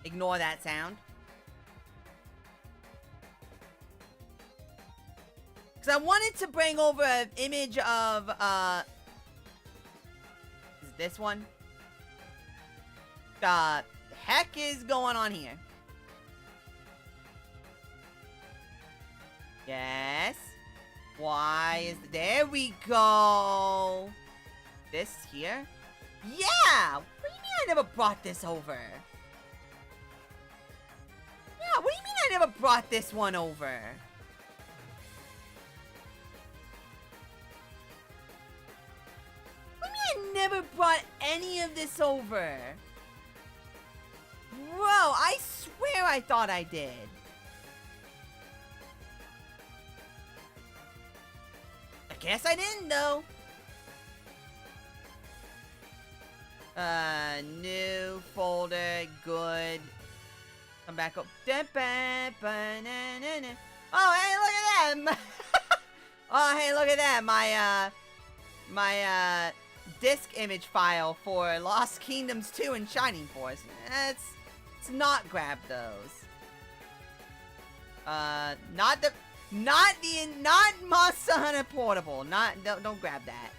Ignore that sound. Because I wanted to bring over an image of, Is it this one? The heck is going on here? Yes. Why is... There we go. This here? Yeah! What do you mean I never brought this over? Yeah, what do you mean I never brought this one over? What do you mean I never brought any of this over? Bro, I swear I thought I did. I guess I didn't, though. New folder, good. Come back up. Oh, hey, look at that. Oh, hey, look at that. My disk image file for Lost Kingdoms 2 and Shining Force. Let's not grab those. Not Monster Hunter Portable. Don't grab that.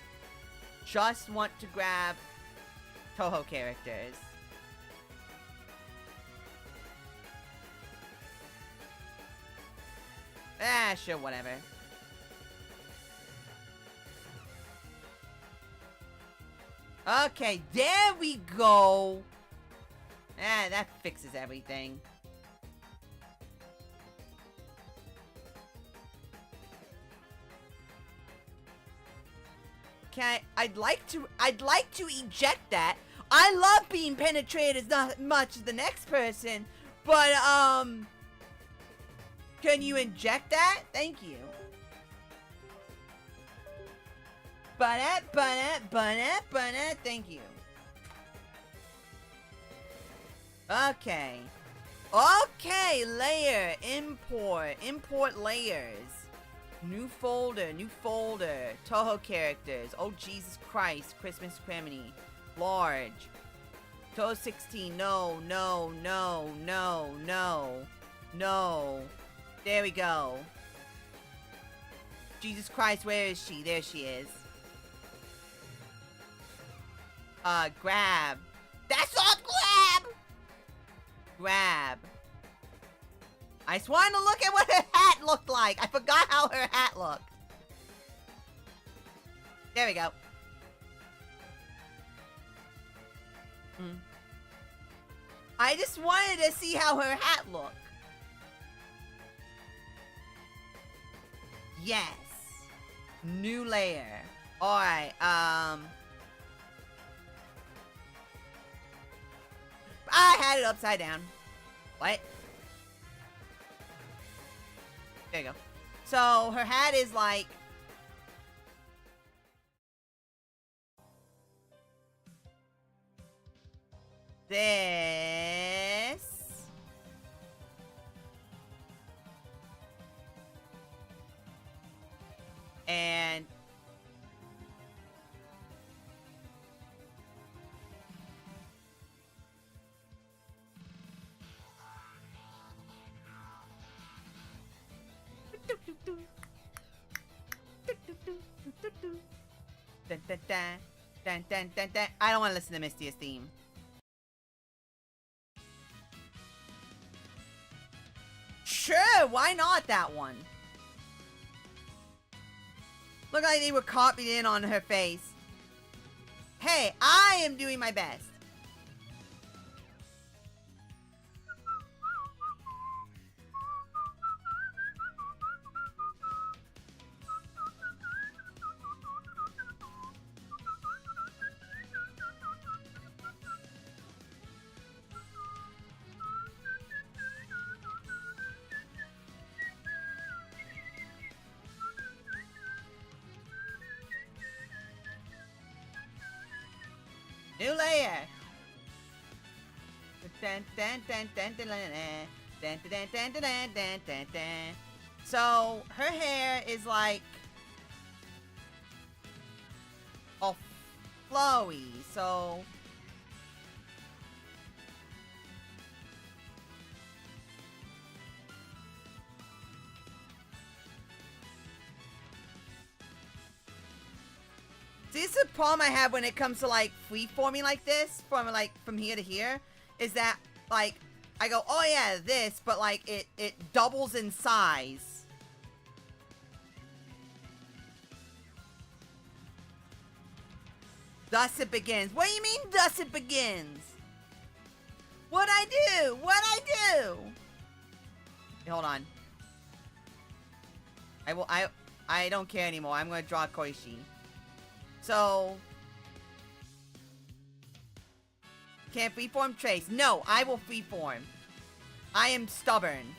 Just want to grab Toho characters. Ah, sure, whatever. Okay, there we go. Ah, that fixes everything. Okay, I'd like to eject that. I love being penetrated as much as the next person, but can you inject that? Thank you. Thank you. Okay. Okay, layer, import layers. New folder, Toho characters. Oh, Jesus Christ, Christmas Criminy. Large. Toho 16, no. There we go. Jesus Christ, where is she? There she is. Grab. That's not grab! Grab. I just wanted to look at what her hat looked like. I forgot how her hat looked. There we go. I just wanted to see how her hat looked. Yes. New layer. Alright, I had it upside down. What? There you go. So, her hat is like... this. And... I don't want to listen to Mistia's theme. Sure, why not that one? Look like they were copied in on her face. Hey, I am doing my best. New layer. Dun, dun, dun, dun, dun, dun, dun, dun. So her hair is like all flowy. So see, this is the problem I have when it comes to like freeforming like this, from here to here, is that like I go, oh yeah, this, but like it doubles in size. Thus it begins. What do you mean, thus it begins? What'd I do? What'd I do? Hey, hold on. I don't care anymore. I'm gonna draw Koishi. So can't freeform trace. No, I will freeform. I am stubborn.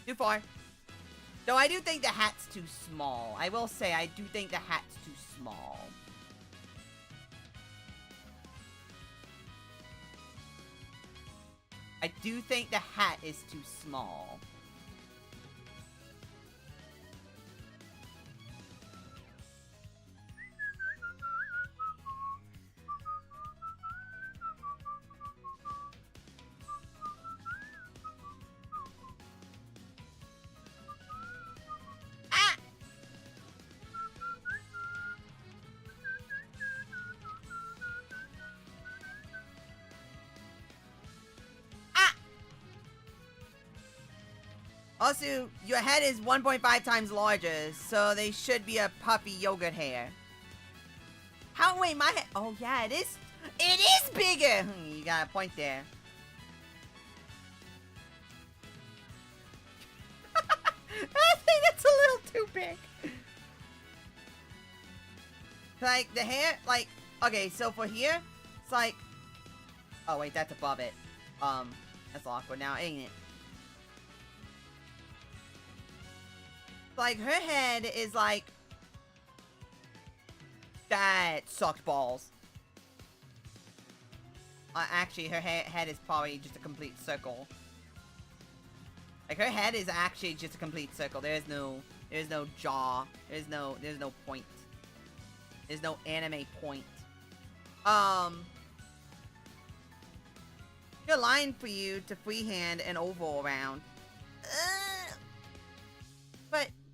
Too far. Though I do think the hat's too small. I will say, I do think the hat's too small. I do think the hat is too small. Also, your head is 1.5 times larger, so they should be a puffy yogurt hair. How, wait, my head, oh yeah, it is bigger! You got a point there. I think that's a little too big. Like, the hair, like, okay, so for here, it's like, oh wait, that's above it. That's awkward now, ain't it? Like, her head is like, that sucked balls. Actually, her head is probably just a complete circle. Like, her head is actually just a complete circle. There's no jaw. There's no point. There's no anime point. Good line for you to freehand an oval around.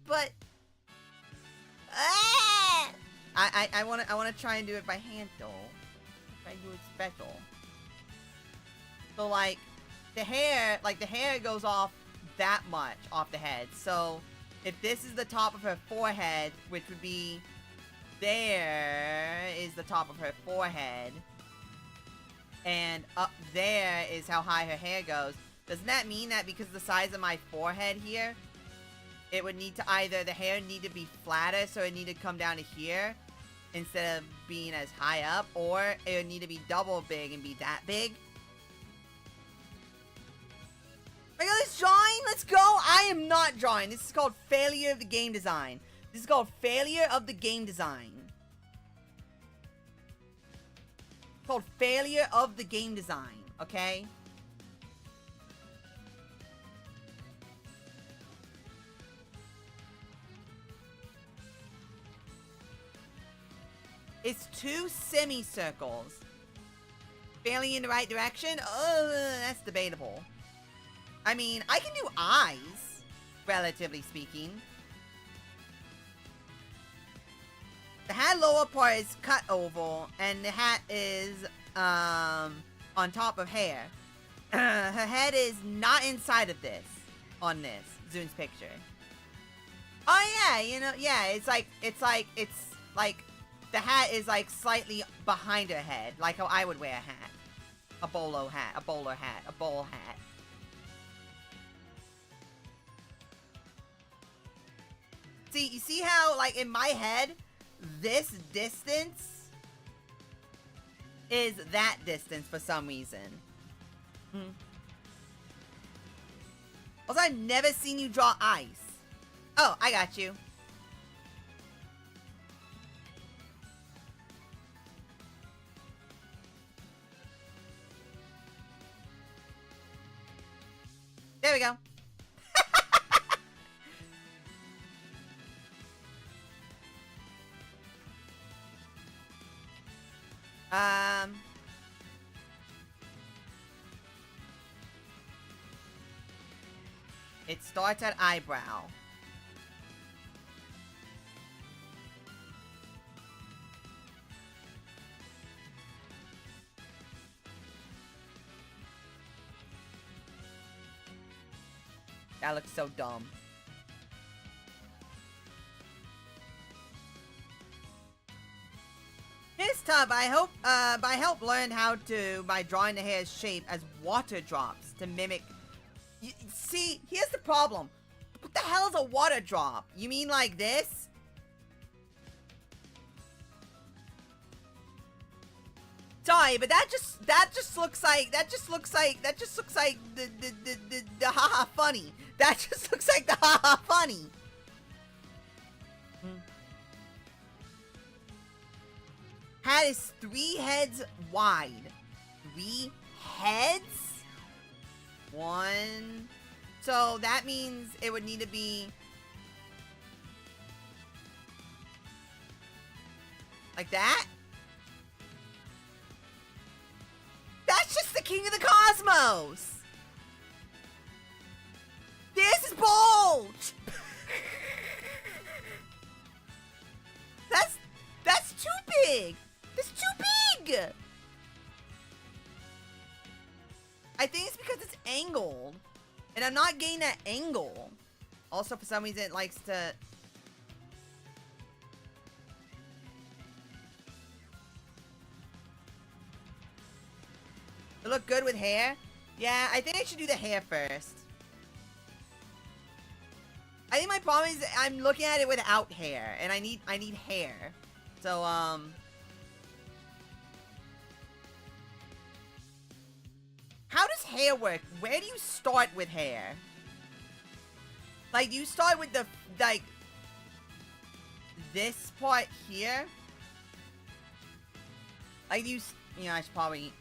But I wanna try and do it by hand though. Try and do it special. So like the hair goes off that much off the head. So if this is the top of her forehead, which would be there is the top of her forehead, and up there is how high her hair goes. Doesn't that mean that because of the size of my forehead here, it would need to either, the hair need to be flatter, so it need to come down to here instead of being as high up, or it would need to be double big and be that big? I got this drawing, let's go! I am not drawing. This is called failure of the game design. This is called failure of the game design. It's called failure of the game design, okay? It's two semicircles. Failing in the right direction? Oh, that's debatable. I mean, I can do eyes, relatively speaking. The hat lower part is cut oval, and the hat is on top of hair. Her head is not inside of this, on this, Zoon's picture. Oh yeah, you know, yeah, it's like, the hat is like slightly behind her head, like how I would wear a hat. A bolo hat, a bowler hat, a bowl hat. See, you see how, like, in my head, this distance is that distance for some reason. Also, I've never seen you draw ice. Oh, I got you. There we go. It starts at eyebrow. That looks so dumb. Here's Tub. I help learn how to by drawing the hair's shape as water drops to mimic. See, here's the problem. What the hell is a water drop? You mean like this? Sorry, but that just looks like the haha funny. That just looks like the haha funny. Hat is 3 heads wide. 3 heads? 1. So that means it would need to be like that. That's just the king of the cosmos. This is bulge. That's too big. That's too big. I think it's because it's angled. And I'm not getting that angle. Also, for some reason, it likes to... It look good with hair? Yeah, I think I should do the hair first. I think my problem is I'm looking at it without hair. And I need hair. So, how does hair work? Where do you start with hair? Like, do you start with the, like, this part here? Like, do you know, I should probably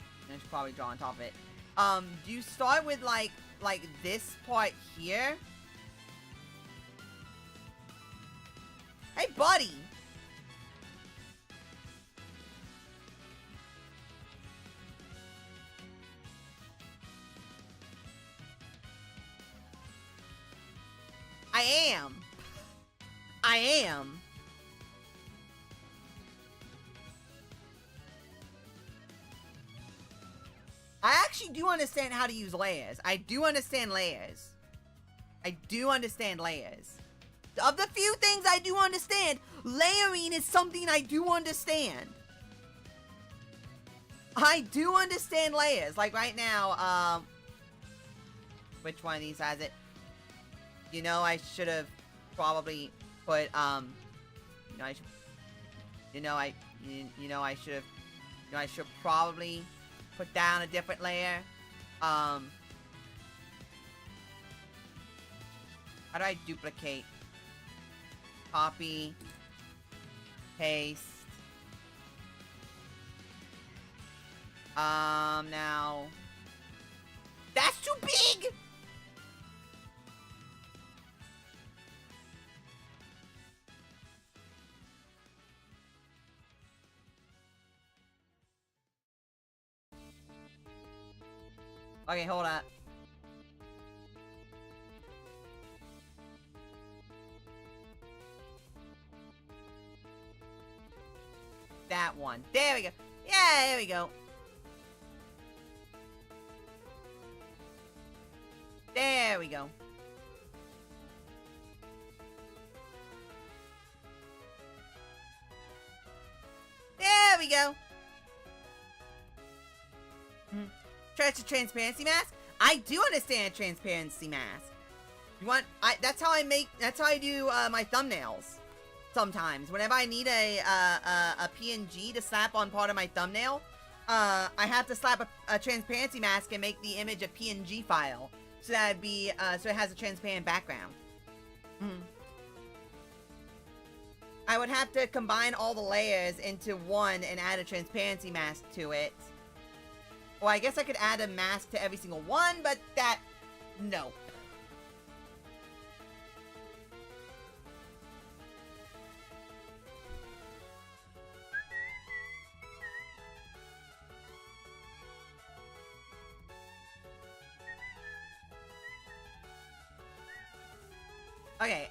draw on top of it. Do you start with, like this part here? Hey, buddy! I am. I actually do understand how to use layers. I do understand layers. Of the few things I do understand, layering is something I do understand. I do understand layers. Like right now, which one of these has it? You know, I should have probably put, I should probably put down a different layer. How do I duplicate? Copy. Paste. Now. That's too big! Okay, hold up. That one. There we go. Yeah, there we go. There we go. There we go. Stretch a transparency mask? I do understand a transparency mask. You want, that's how I do my thumbnails. Sometimes, whenever I need a PNG to slap on part of my thumbnail, I have to slap a transparency mask and make the image a PNG file. So that'd be, so it has a transparent background. Mm. I would have to combine all the layers into one and add a transparency mask to it. Or I guess I could add a mask to every single one, but that... no. Okay,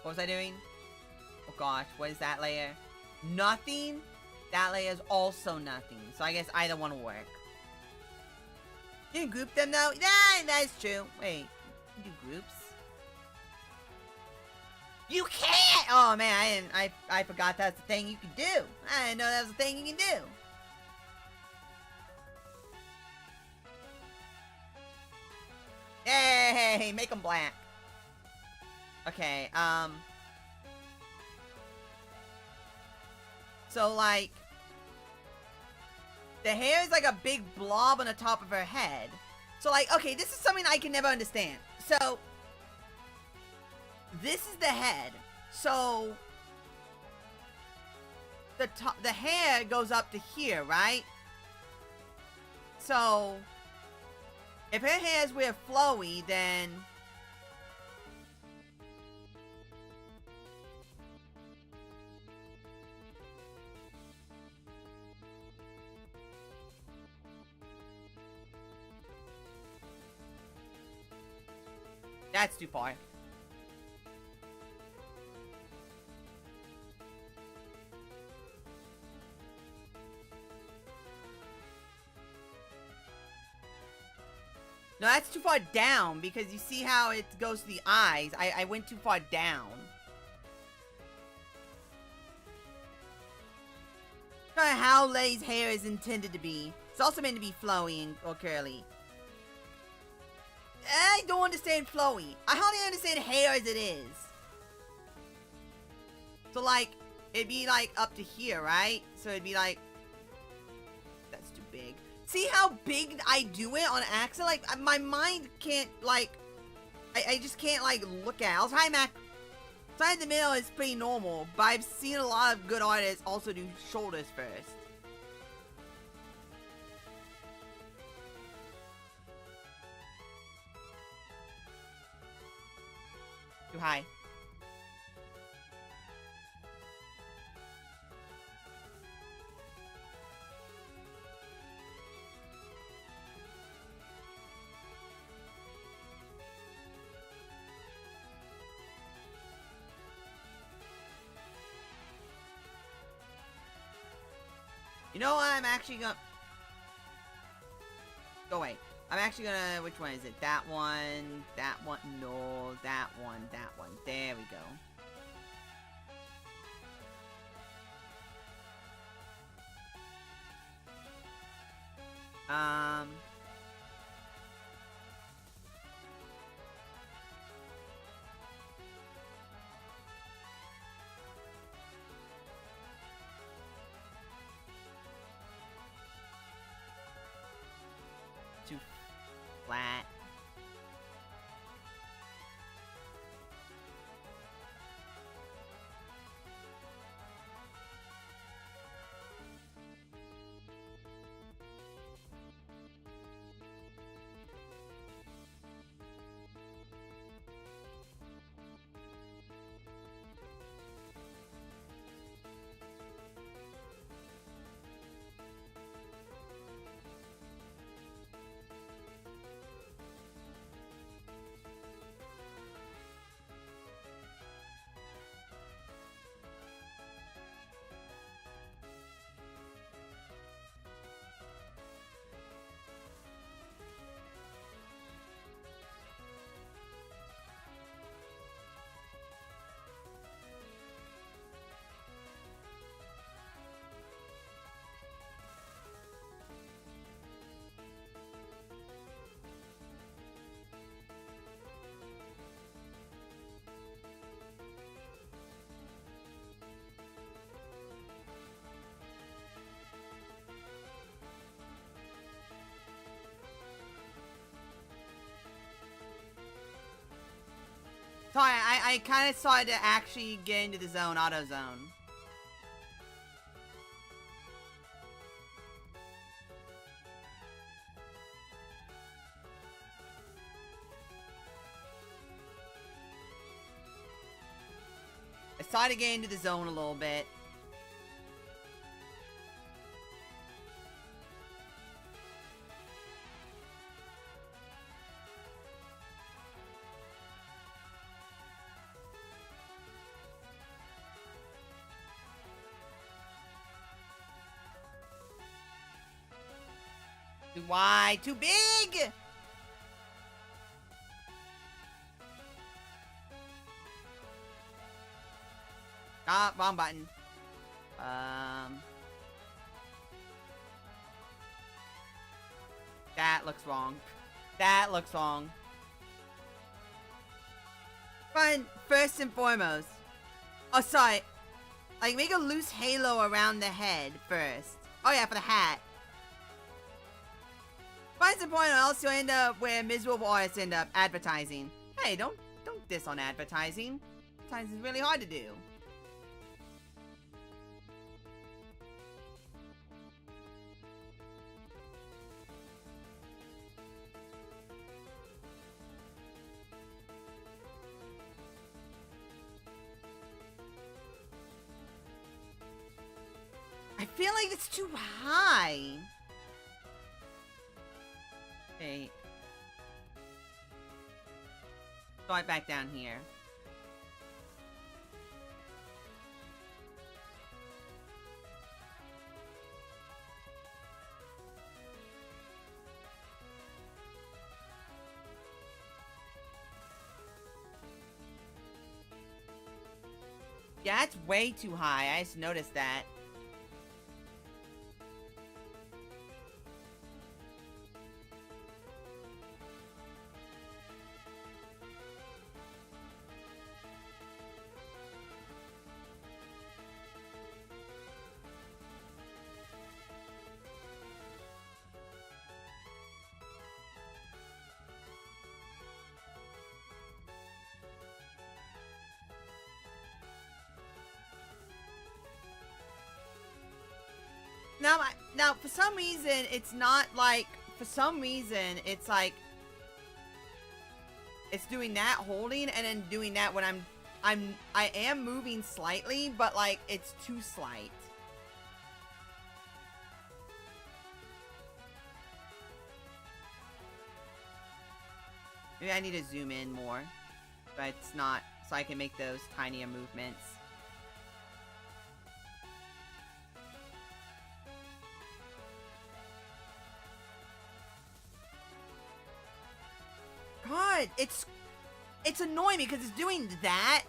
what was I doing? Oh gosh, what is that layer? Nothing? That layer is also nothing. So I guess either one will work. You can group them though? Yeah, that's true. Wait, you can do groups? You can't! Oh man, I forgot that's a thing you could do. I didn't know that was a thing you can do. Hey, make them black. Okay, so, like, the hair is like a big blob on the top of her head. So, like, okay, this is something I can never understand. So, this is the head. So, the hair goes up to here, right? So, if her hair is weird flowy, then... that's too far. No, that's too far down, because you see how it goes to the eyes. I went too far down. Not how Lay's hair is intended to be. It's also meant to be flowy or curly. I don't understand flowy. I hardly understand hair as it is. So, like, it'd be, like, up to here, right? So it'd be, like... that's too big. See how big I do it on accident? Like, my mind can't, like... I just can't, like, look at it. Also, hi, Mac. Side in the middle is pretty normal, but I've seen a lot of good artists also do shoulders first. Too high. You know what? I'm actually gonna... go away. I'm actually gonna... which one is it? That one. That one. No. That one. That one. There we go. Too flat. Sorry, I kind of started to actually get into the zone, auto zone. I started getting into the zone a little bit. Too wide, too big! Ah, wrong button. That looks wrong. That looks wrong. Fine, first and foremost. Oh, sorry. Like, make a loose halo around the head first. Oh, yeah, for the hat. First and foremost, else you'll end up where miserable artists end up advertising. Hey, don't diss on advertising. Advertising is really hard to do. I feel like it's too high. Okay. Start back down here. Yeah, it's way too high. I just noticed that. Now, for some reason, it's not like, for some reason, it's like, it's doing that holding and then doing that when I am moving slightly, but like, it's too slight. Maybe I need to zoom in more, but it's not, so I can make those tinier movements. God, it's annoying because it's doing that.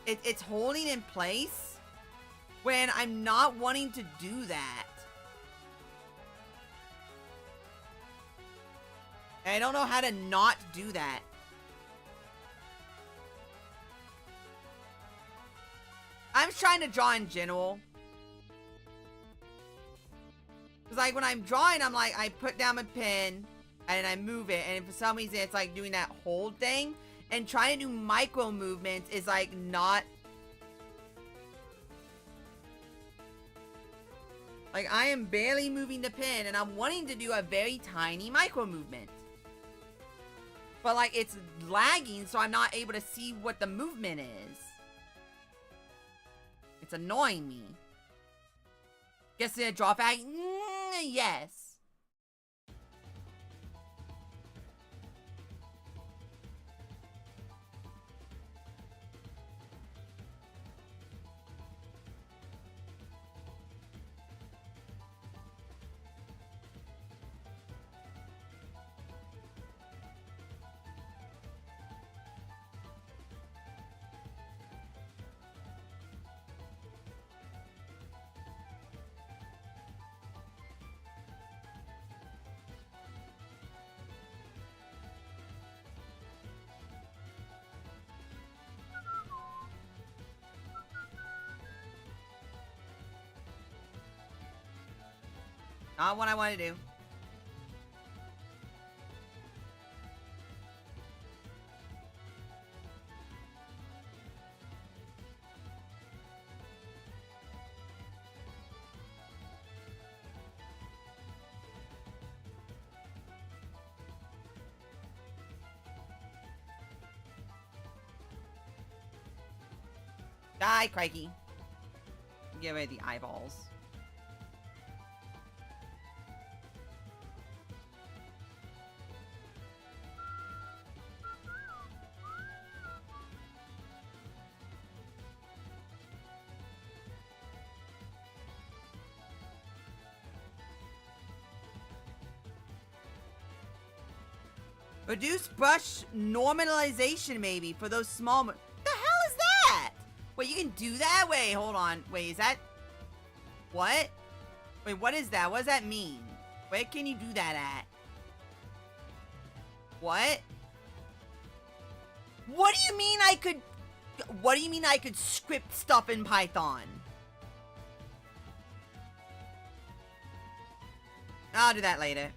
It's holding in place when I'm not wanting to do that. And I don't know how to not do that. I'm trying to draw in general. Because like when I'm drawing, I'm like, I put down my pen and I move it, and for some reason it's like doing that hold thing, and trying to do micro movements is like not, like I am barely moving the pen and I'm wanting to do a very tiny micro movement, but like it's lagging, so I'm not able to see what the movement is. It's annoying me. Guess in a draw fag? Yes. Not what I want to do. Die, crikey. Get rid of the eyeballs. Reduce brush normalization, maybe, for those small... The hell is that? Wait, you can do that? Wait, hold on. Wait, is that... What? Wait, what is that? What does that mean? Where can you do that at? What? What do you mean I could... What do you mean I could script stuff in Python? I'll do that later.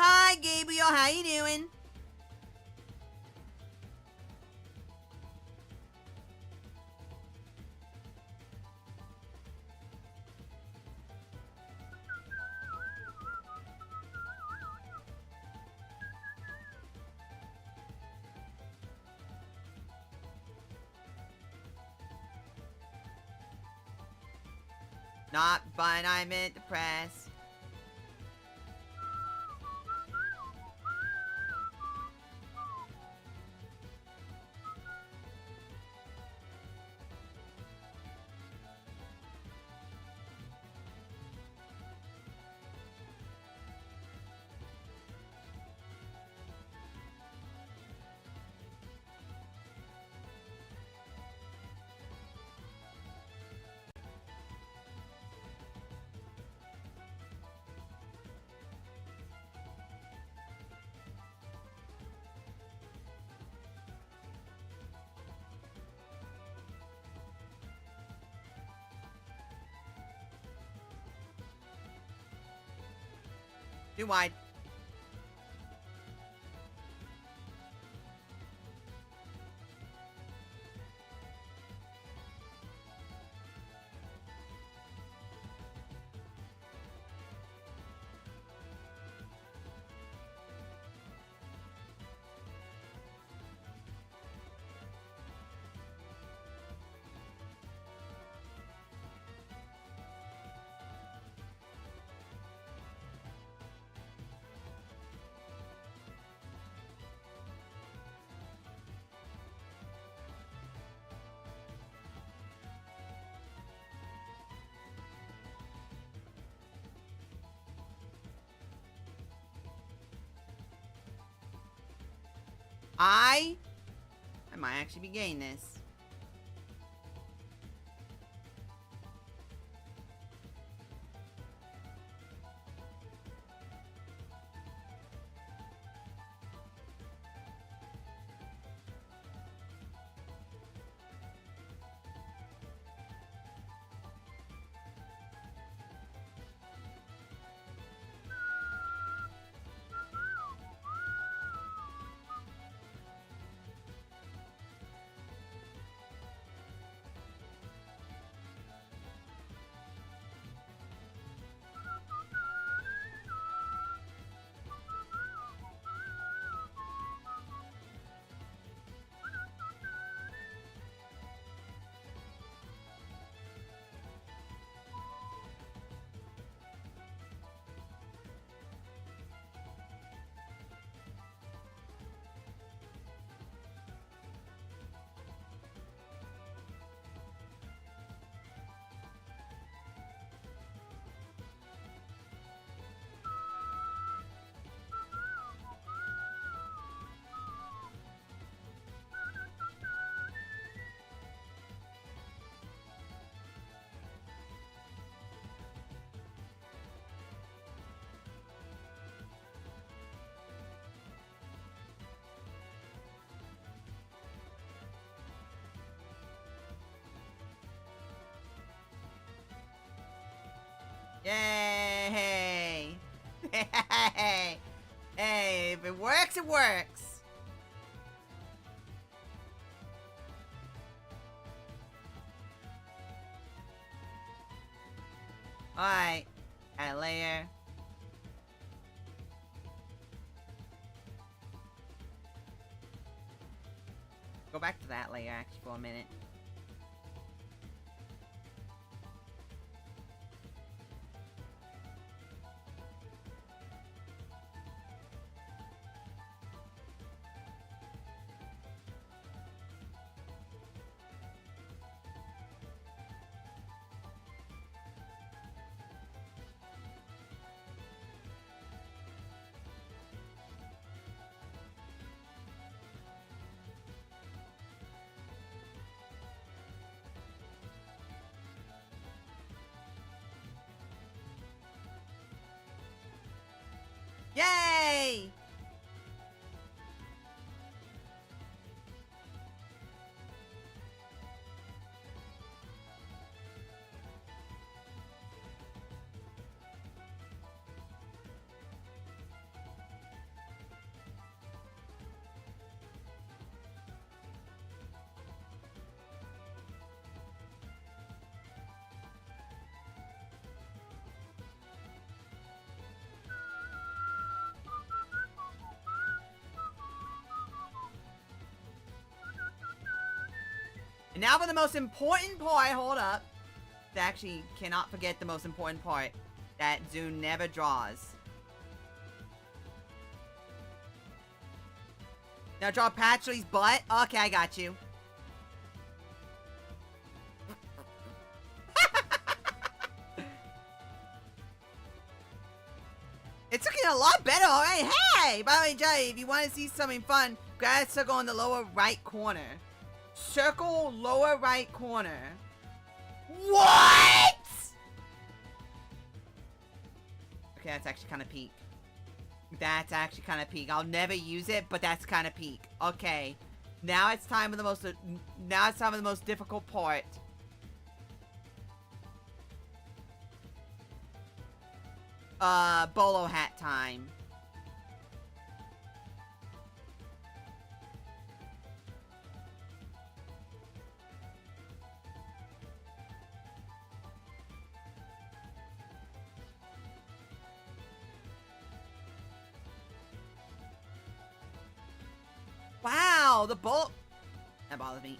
Hi, Gabriel. How you doing? Not fun, I meant to press. Too wide. I might actually be getting this. Yay! Hey, hey, if it works, it works. Alright, add a layer. back to that layer, actually, for a minute. Yay! And now for the most important part, hold up. Actually, cannot forget the most important part that Zune never draws. Now draw Patchley's butt. Okay, I got you. It's looking a lot better, alright? Hey! By the way, Jay, if you want to see something fun, grab a circle in the lower right corner. Circle lower right corner. What? Okay, that's actually kind of peak. That's actually kind of peak. I'll never use it, but that's kind of peak. Okay, now it's time for the most. Now it's time for the most difficult part. Bolo hat time. Wow, the bolo... That bothers me.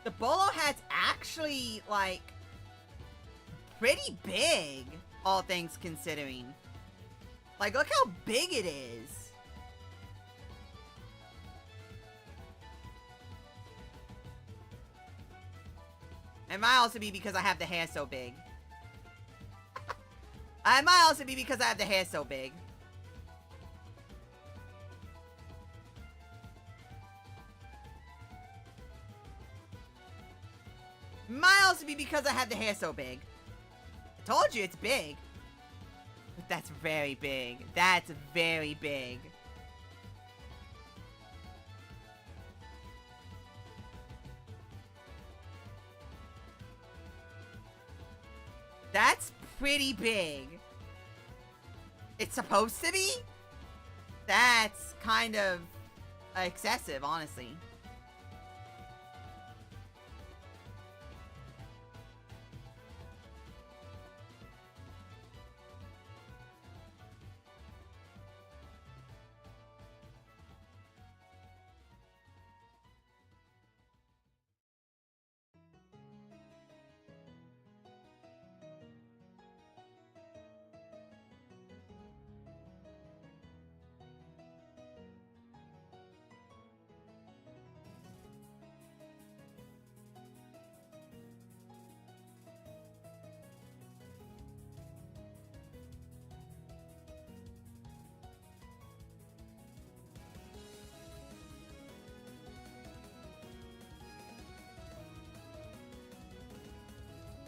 The bolo hat's actually, like, pretty big, all things considering. Like, look how big it is. It might also be because I have the hair so big. It might also be because I have the hair so big. Might also be because I have the hair so big. I told you it's big. But that's very big. That's very big. That's pretty big. It's supposed to be? That's kind of excessive, honestly.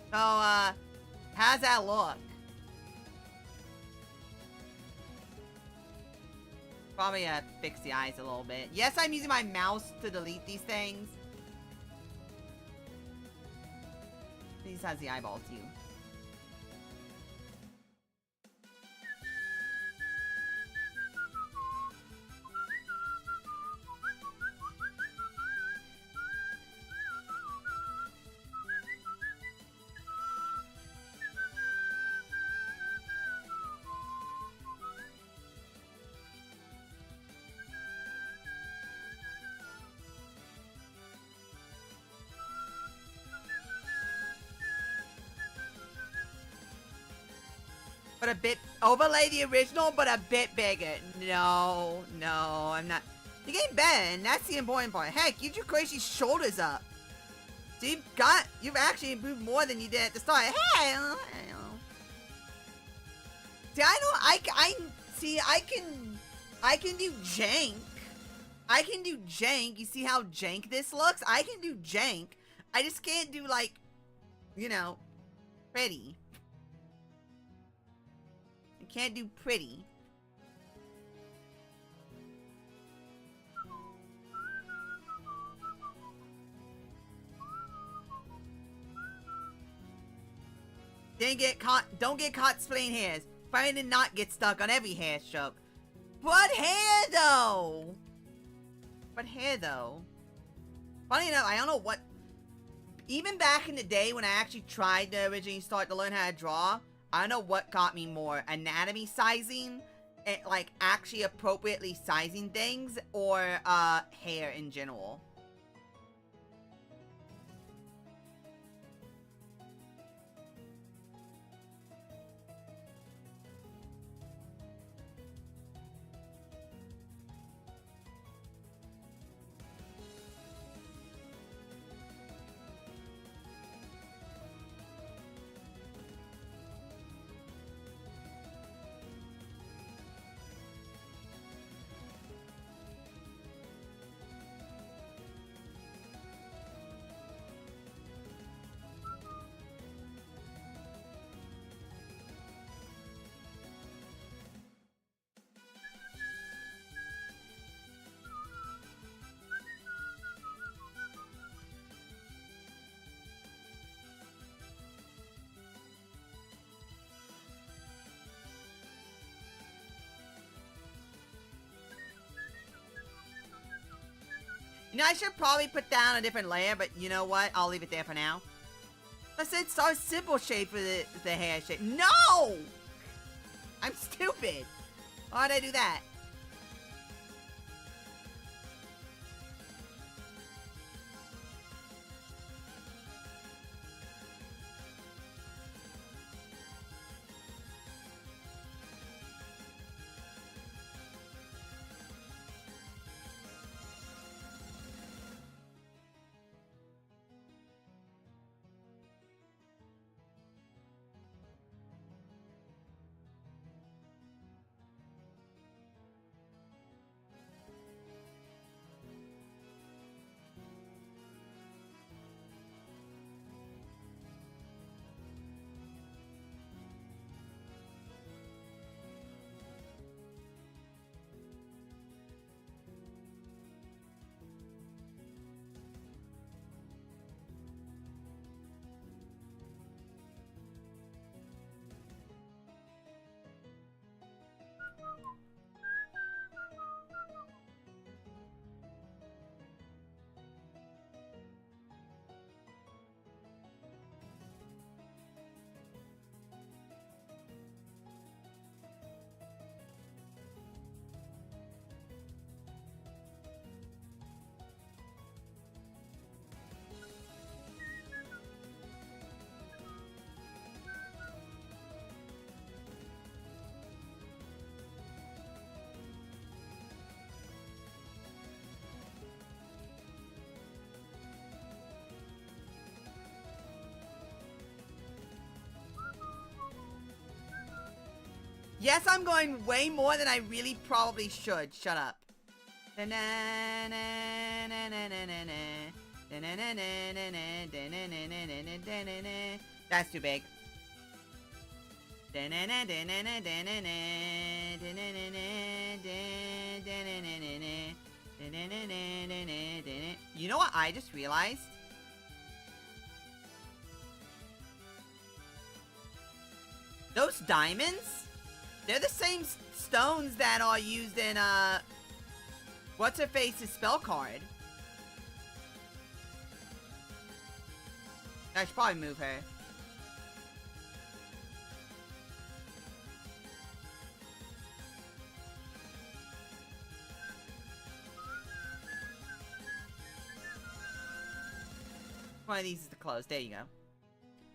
So, how's that look? Probably fix the eyes a little bit. Yes, I'm using my mouse to delete these things. These has the eyeballs too. but a bit, overlay the original, but a bit bigger. No, I'm not. You're getting better, and that's the important part. Heck, get your crazy shoulders up. So you've actually improved more than you did at the start. Hey! See, I can do jank. I can do jank. You see how jank this looks? I can do jank. I just can't do, like, you know, pretty. I can't do pretty. Don't get caught splitting hairs. Trying to not get stuck on every hair stroke. But hair though. Funny enough, I don't know what. Even back in the day when I actually tried to originally start to learn how to draw, I don't know what got me more: anatomy sizing, and like actually appropriately sizing things, or hair in general. You know, I should probably put down a different layer, but you know what? I'll leave it there for now. Let's say it's our simple shape for the hair shape. No! I'm stupid. Why'd I do that? Yes, I'm going way more than I really probably should. Shut up. That's too big. You know what I just realized? Those diamonds? They're the same stones that are used in, What's-Her-Face's spell card. I should probably move her. One of these is to close. There you go.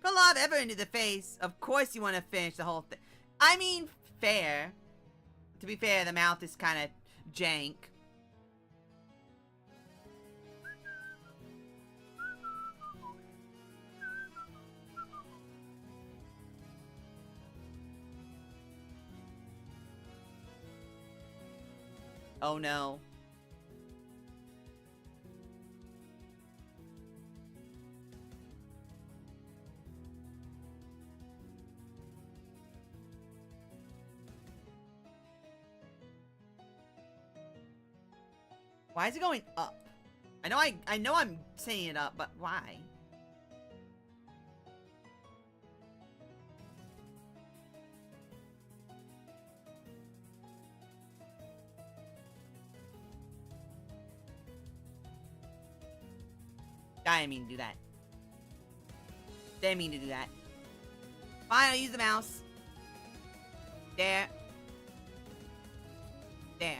Put a lot of effort into the face. Of course you want to finish the whole thing. I mean, fair. To be fair, the mouth is kind of jank. Oh no. Why is it going up? I know I'm saying it up, but why? I didn't mean to do that. Didn't mean to do that. Fine, I'll use the mouse. There. There.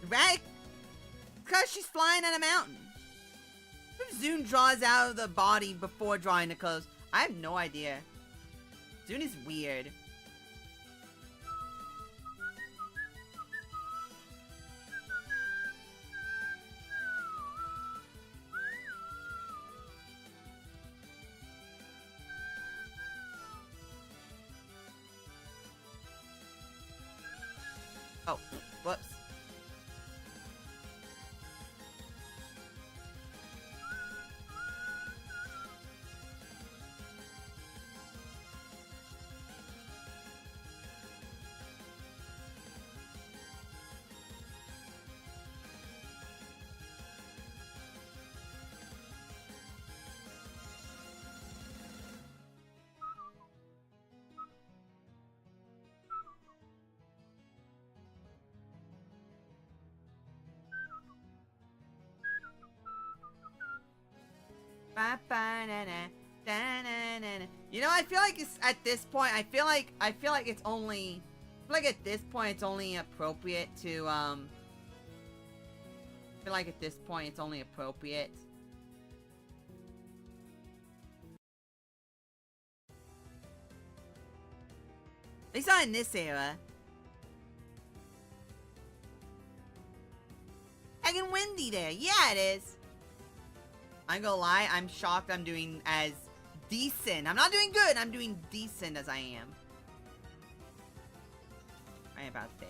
Right? Because she's flying on a mountain. If Zune draws out of the body before drawing the clothes, I have no idea. Zune is weird. Oh, whoops. You know, I feel like it's at this point. I feel like it's only. I feel like at this point it's only appropriate to. I feel like at this point it's only appropriate. At least not in this era. Heckin' windy there. Yeah, it is. I'm gonna lie, I'm shocked I'm doing as decent. I'm not doing good, I'm doing decent as I am. Right about there.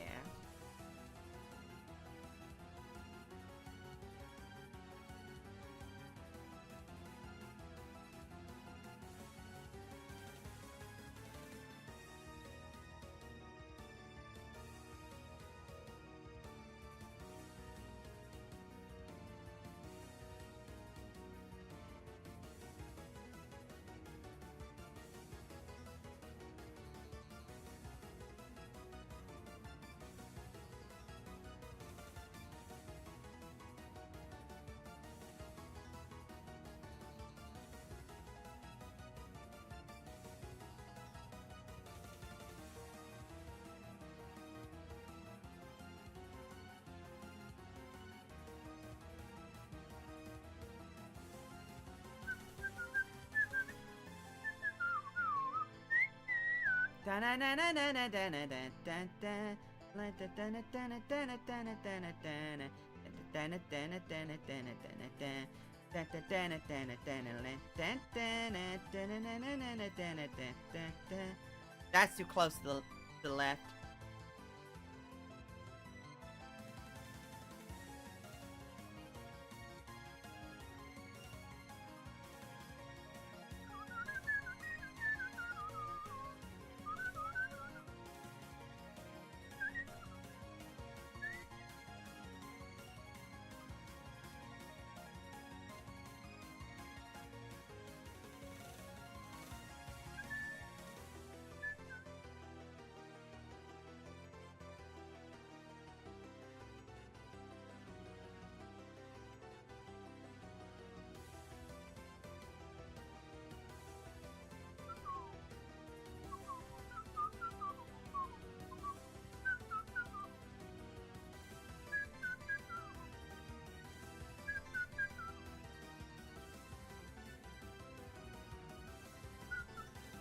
That's too close to the left.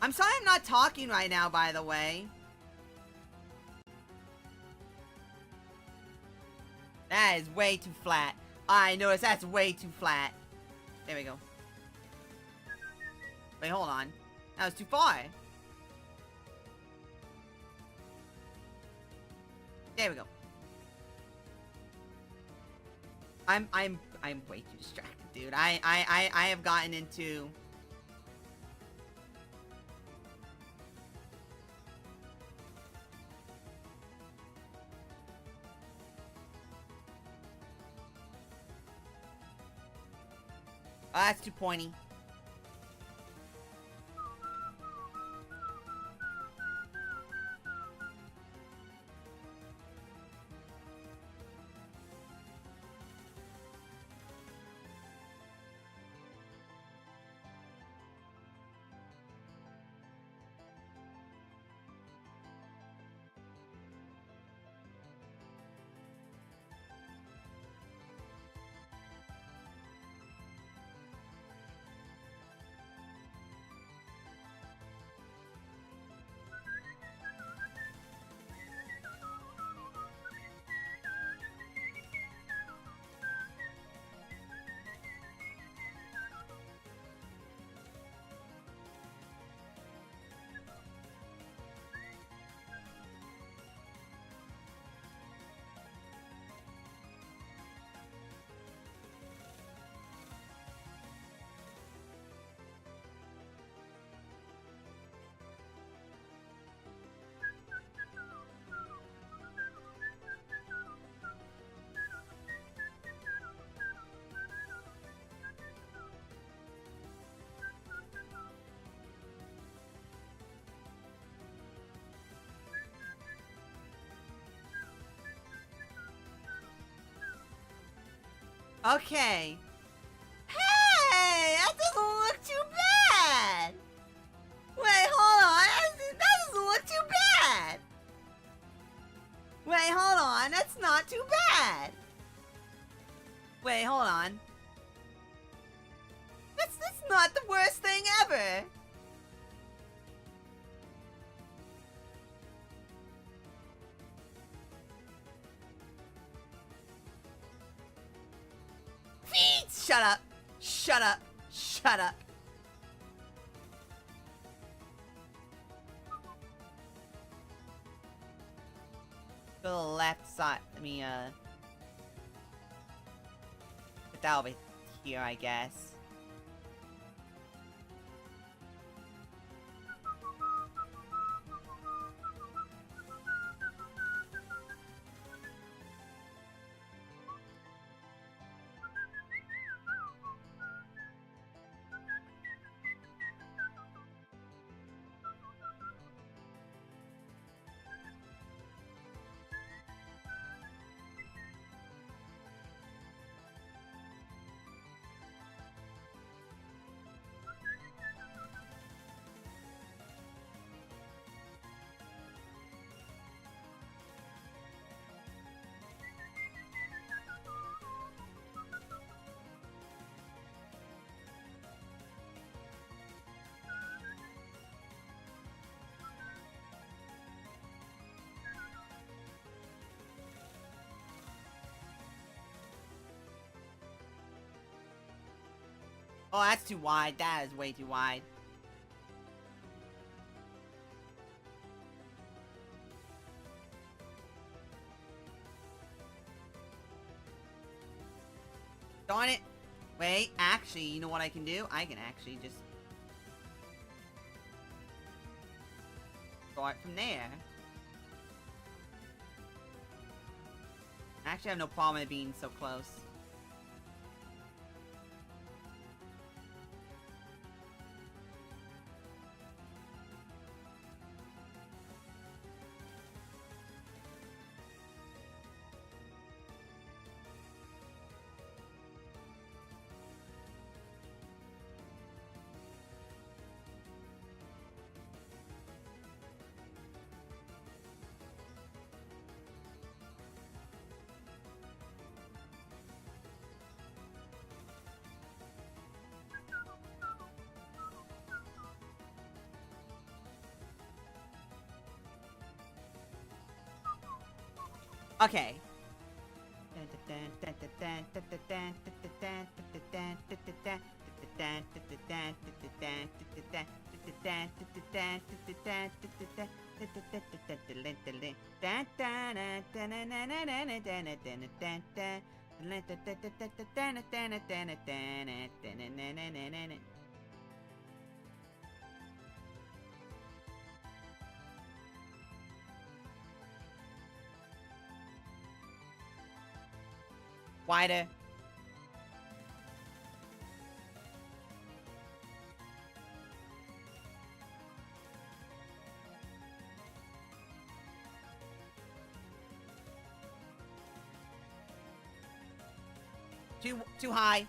I'm sorry I'm not talking right now, by the way. That is way too flat. I noticed that's way too flat. There we go. Wait, hold on. That was too far. There we go. I'm way too distracted, dude. I have gotten into... Oh, that's too pointy. Okay. Hey! That doesn't look too bad! Wait, hold on. That doesn't look too bad! Wait, hold on. That's not too bad! Wait, hold on. That's not the worst thing ever! Shut up! Shut up! Shut up! To the left side. Let me, put that over here, I guess. Oh, that's too wide. That is way too wide. Darn it. Wait, actually, you know what I can do? I can actually just start from there. Actually, I have no problem with it being so close. Okay. Wider. Too high.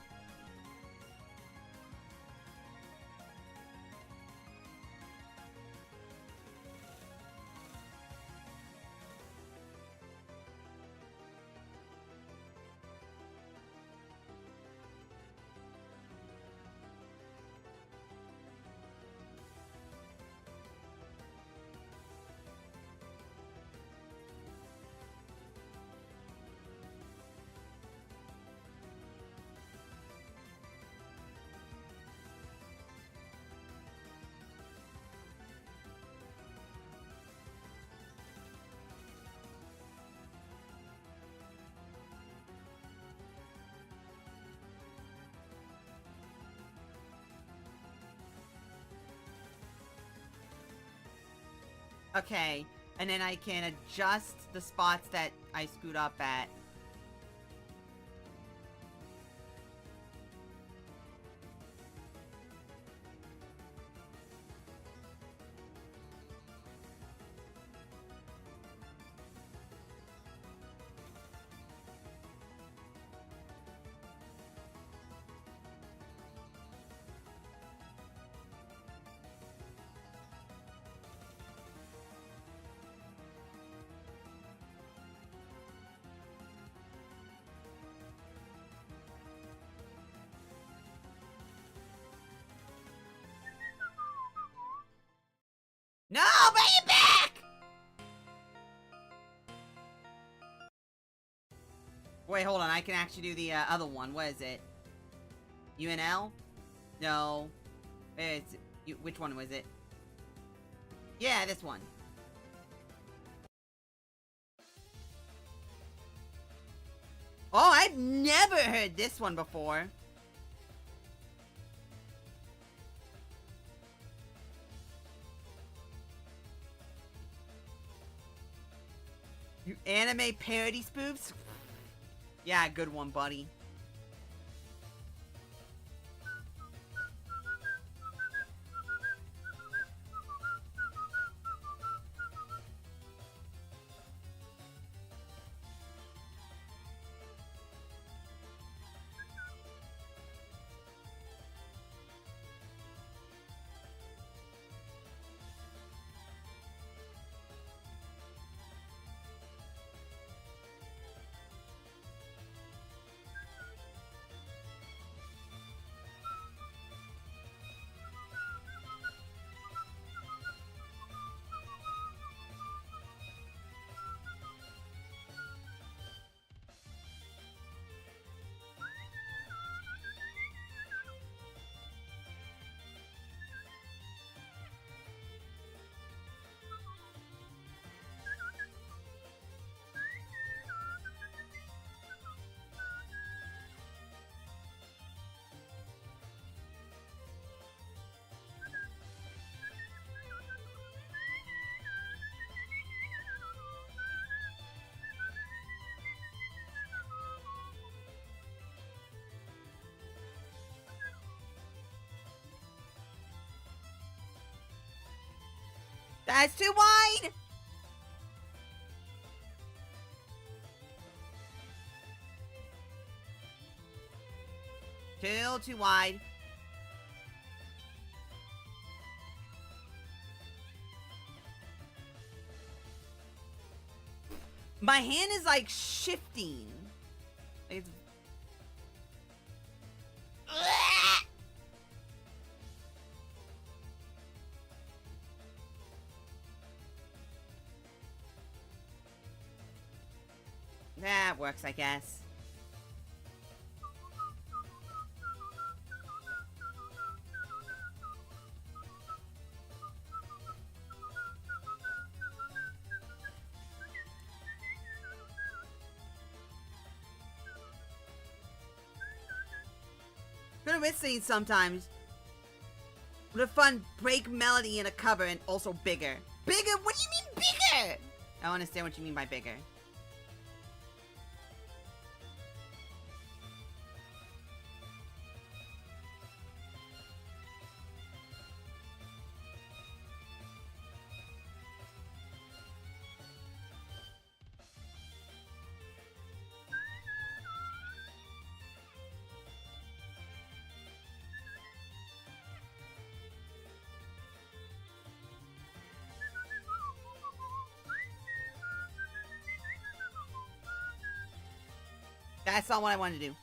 Okay, and then I can adjust the spots that I screwed up at. No, bring it back! Wait, hold on. I can actually do the other one. What is it? UNL? No. It's... which one was it? Yeah, this one. Oh, I've never heard this one before. You anime parody spoofs? Yeah, good one, buddy. That's too wide! Too wide. My hand is like shifting. It's... That works, I guess. Been a bit scene sometimes. What a fun break melody in a cover and also bigger. Bigger? What do you mean bigger? I don't understand what you mean by bigger. That's not what I wanted to do.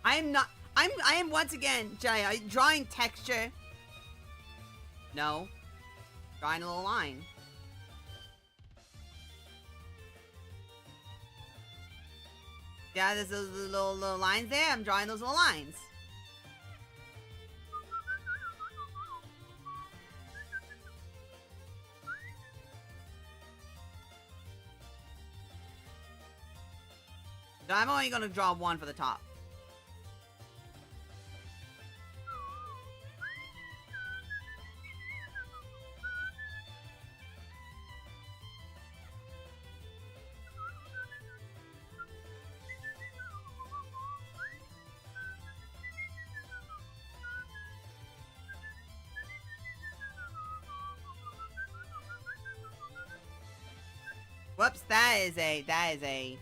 I am not. I am once again, drawing texture. No. Drawing a little line. Yeah, there's those little lines there. I'm drawing those little lines. So I'm only going to draw one for the top. Whoops, that is a...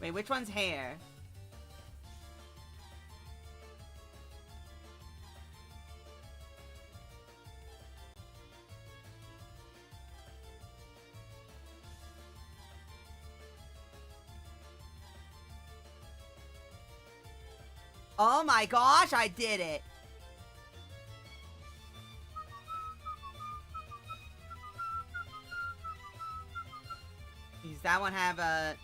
Wait, which one's hair? Oh my gosh, I did it! Does that one have a...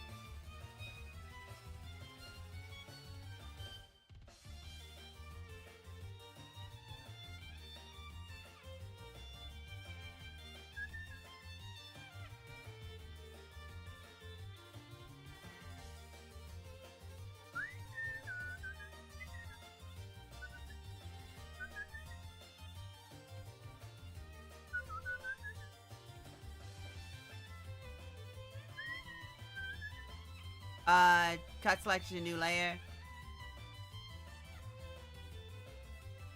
Cut selection, new layer.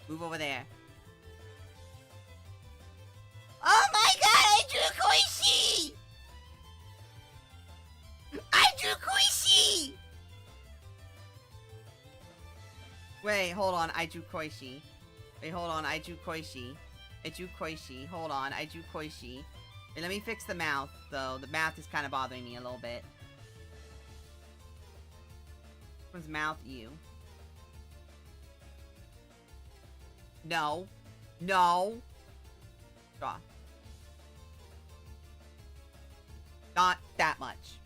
Move over there. Oh my god, I drew Koishi! I drew Koishi! Wait, hold on, I drew Koishi. Wait, hold on, I drew Koishi. I drew Koishi. Hold on, I drew Koishi. Wait, let me fix the mouth, though. The mouth is kind of bothering me a little bit. What's mouth you? No. No. Draw. Not that much.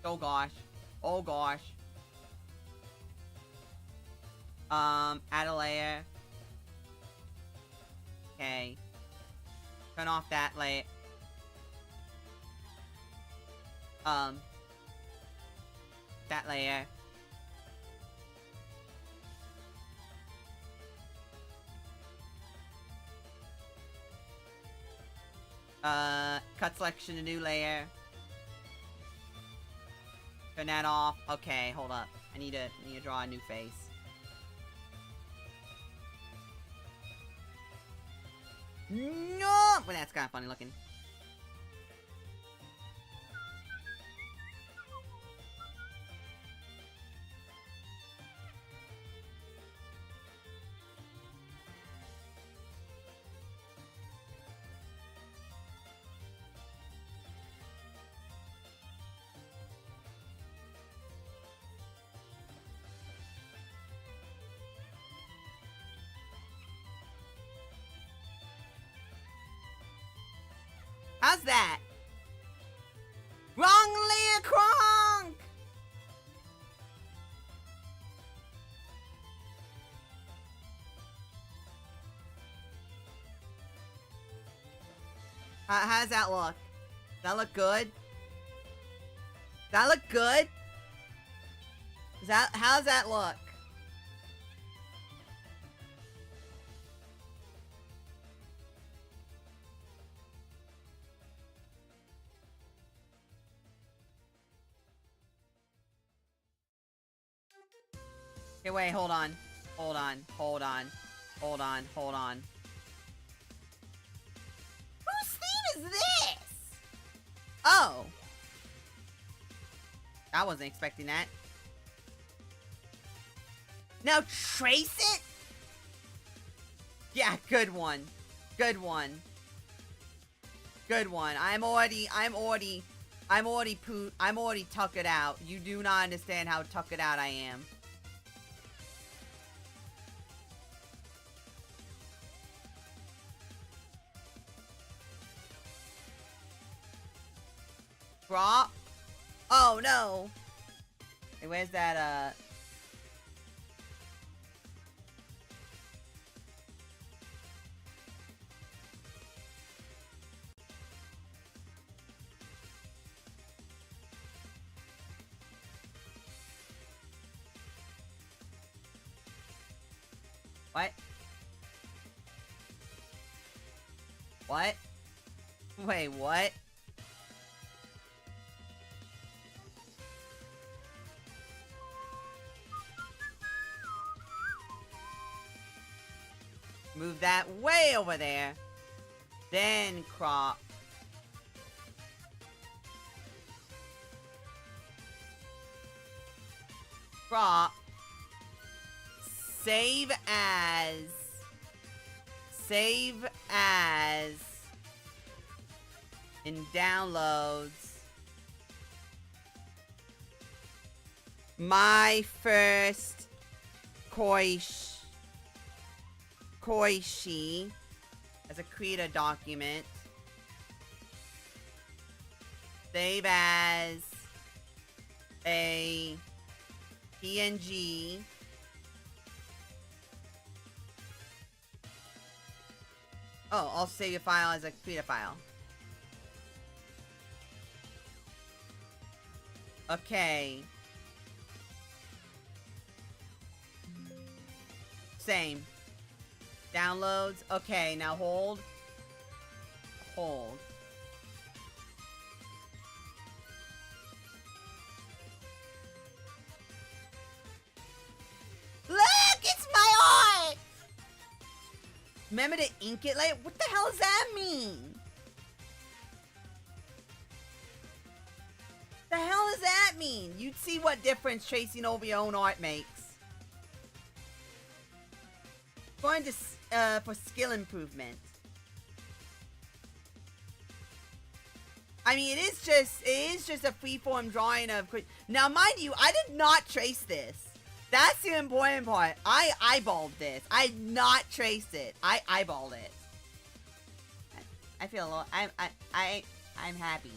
Oh gosh. Oh gosh. Add a layer. Okay. Turn off that layer. That layer. Cut selection, a new layer. Turn that off. Okay, hold up. I need to draw a new face. No! Well, that's kind of funny looking. How's that? Wrong layer, Kronk! How does that look? Does that look good? Does that look good? How does that look? Okay, wait, hold on. Hold on, hold on. Hold on, hold on. Whose theme is this? Oh. I wasn't expecting that. Now trace it? Yeah, good one. Good one. Good one. I'm already tuckered out. You do not understand how tuckered out I am. Drop. Oh no. Hey, where's that What? What? Wait, what? Move that way over there. Then crop. Crop. Save as. Save as. In downloads. My first Koishi as a create a document. Save as a PNG. Oh, I'll save your file as a create a file. Okay. Same. Downloads. Okay, now hold. hold. Look! It's my art! Remember to ink it later? What the hell does that mean? The hell does that mean? You'd see what difference tracing over your own art makes. Going to for skill improvement. I mean, it is just a freeform drawing of. Now, mind you, I did not trace this. That's the important part. I eyeballed this. I did not trace it. I eyeballed it. I feel a little. I'm happy.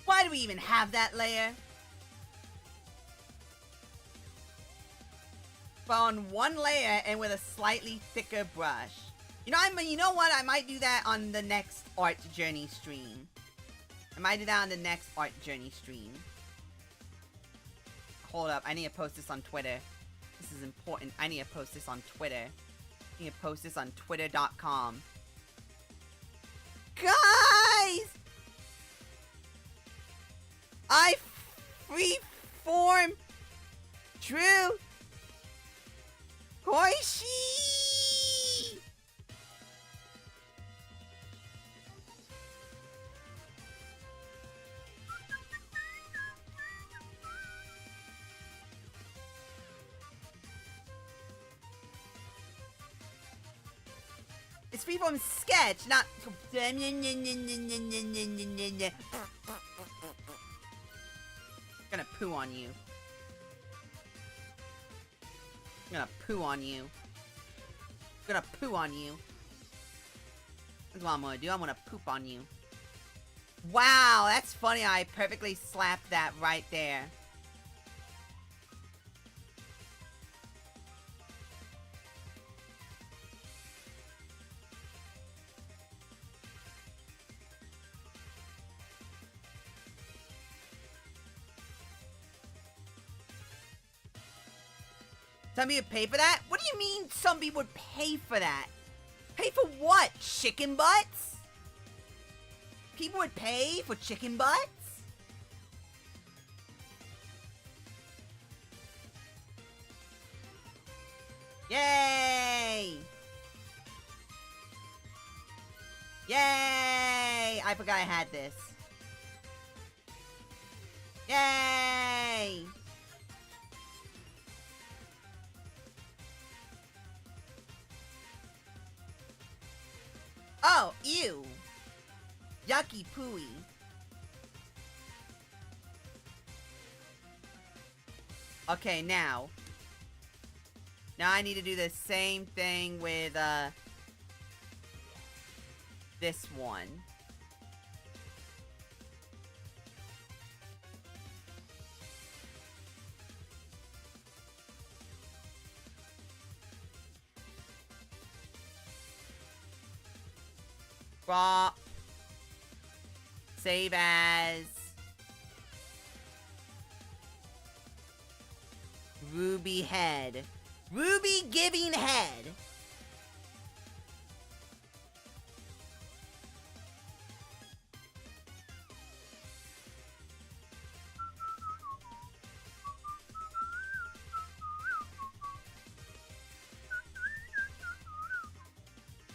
Why do we even have that layer? But on one layer and with a slightly thicker brush. You know what? I might do that on the next art journey stream. Hold up, I need to post this on Twitter. This is important. I need to post this on Twitter. I need to post this on twitter.com. Guys! I freeform drew Koishi! It's freeform sketch, not. Gonna poo on you. Gonna poo on you. Gonna poo on you. That's what I'm gonna do. I'm gonna poop on you. Wow, that's funny. I perfectly slapped that right there. Somebody would pay for that? What do you mean somebody would pay for that? Pay for what? Chicken butts? People would pay for chicken butts? Yay! Yay! I forgot I had this. Yay! Oh, ew. Yucky pooey. Okay, now. Now I need to do the same thing with, this one. Raw. Save as. Ruby head. Ruby giving head.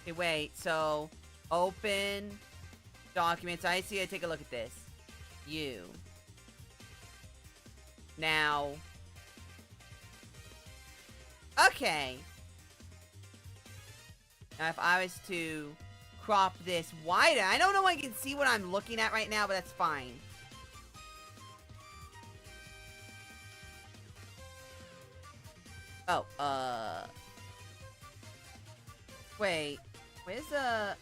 Okay, wait, so open documents. I see. I take a look at this. You. Now. Okay. Now, if I was to crop this wider, I don't know if I can see what I'm looking at right now, but that's fine. Oh, wait. Where's the...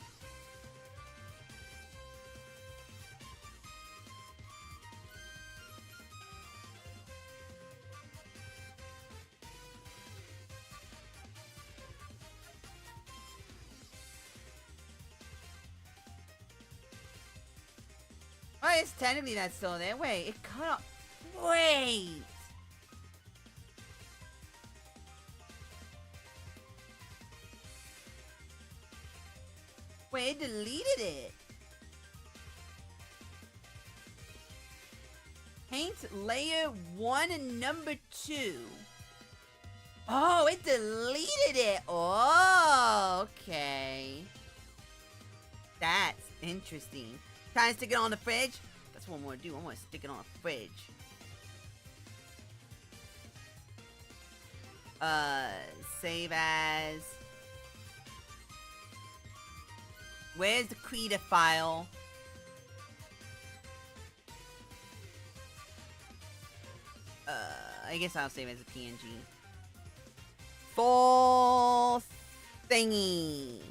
Oh, it's technically not still there. Wait, it cut off. Wait. Wait, it deleted it. Paint layer 1 and number 2. Oh, it deleted it. Oh, okay. That's interesting. Trying to stick it on the fridge? That's what I'm gonna do. I'm gonna stick it on the fridge. Save as. Where's the Krita file? I guess I'll save it as a PNG. Full thingy.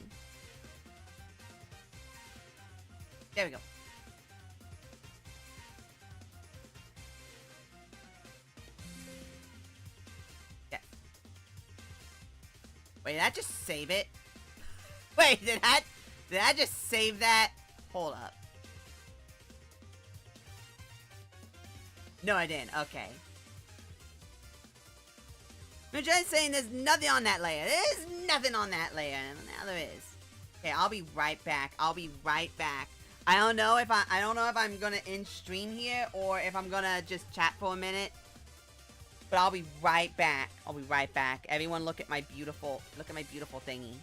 There we go. Yeah. Wait, did I just save it? Wait, did I just save that? Hold up. No, I didn't. Okay. I'm just saying there's nothing on that layer. There's nothing on that layer. Now there is. Okay, I'll be right back. I'll be right back. I don't know if I'm gonna end stream here or if I'm gonna just chat for a minute. But I'll be right back. I'll be right back. Everyone look at my beautiful thingy.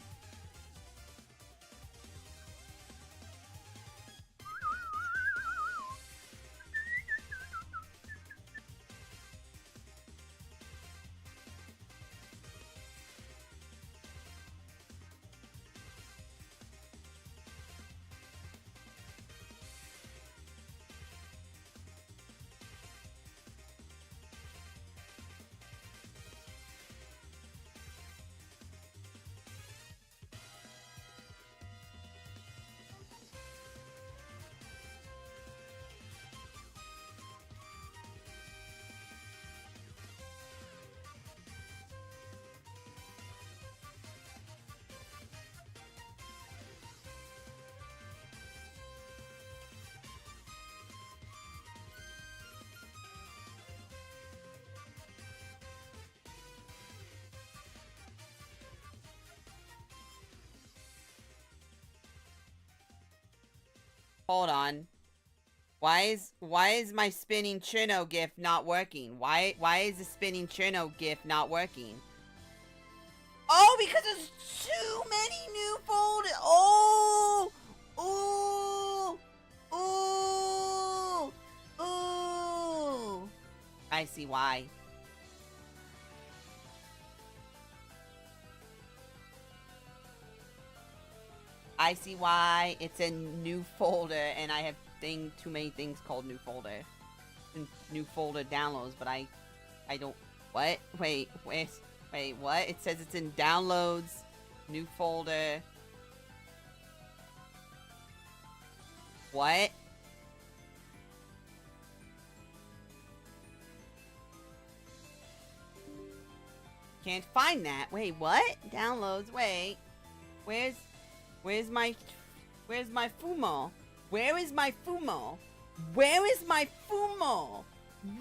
Hold on. Why is my spinning Cherno GIF not working? Why is the spinning Cherno GIF not working? Oh, because there's too many new folders. Oh, ooh. I see why. I see why it's a new folder, and I have too many things called new folder. New folder downloads, but I don't. What? Wait, what? It says it's in downloads, new folder. What? Can't find that. Wait, what? Downloads. Wait. Where's my Fumo? Where is my Fumo? Where is my Fumo?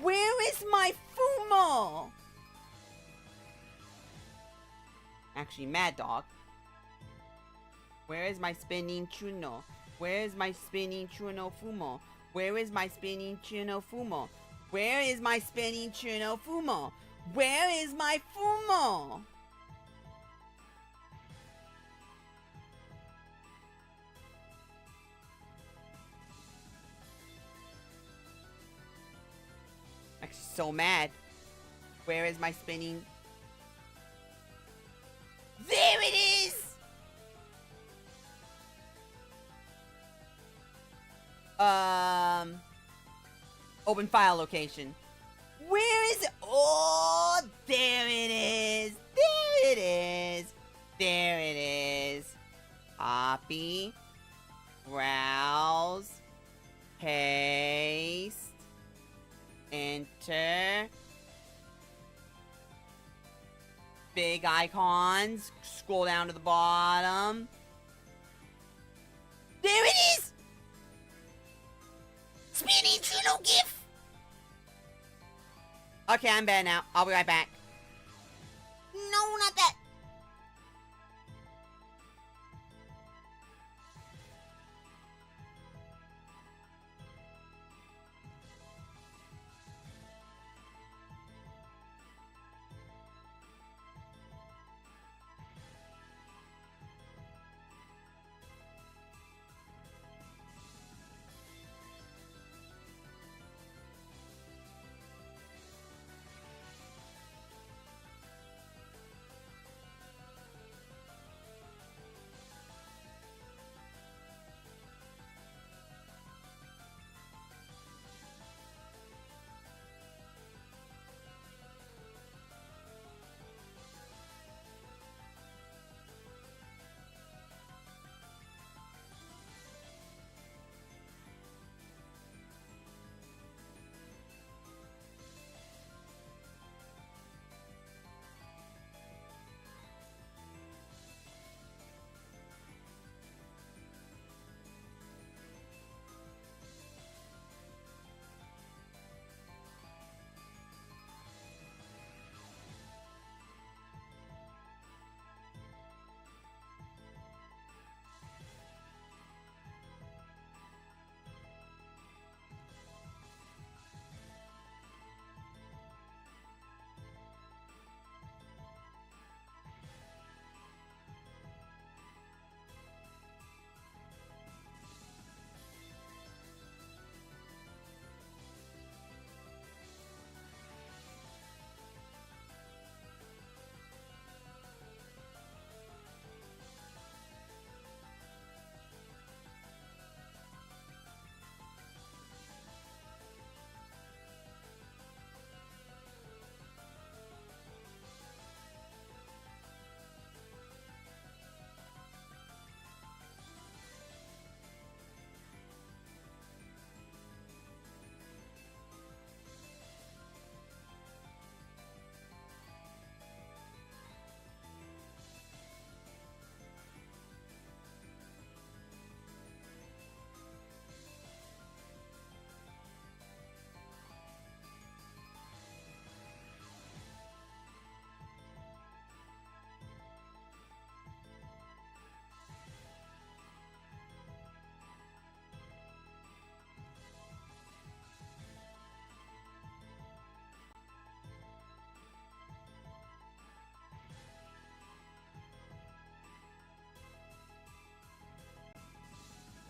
Where is my Fumo? Actually, Mad Dog. Where is my spinning Chuno? Where is my spinning Chuno Fumo? Where is my spinning Chuno Fumo? Where is my spinning Chuno Fumo? Where is my Fumo? Actually, so mad. Where is my spinning? There it is! Open file location. Where is it? Oh, there it is. There it is. There it is. Copy. Browse. Paste. Enter. Big icons. Scroll down to the bottom. There it is! Spinning Chuno GIF! Okay, I'm bad now. I'll be right back. No, not that.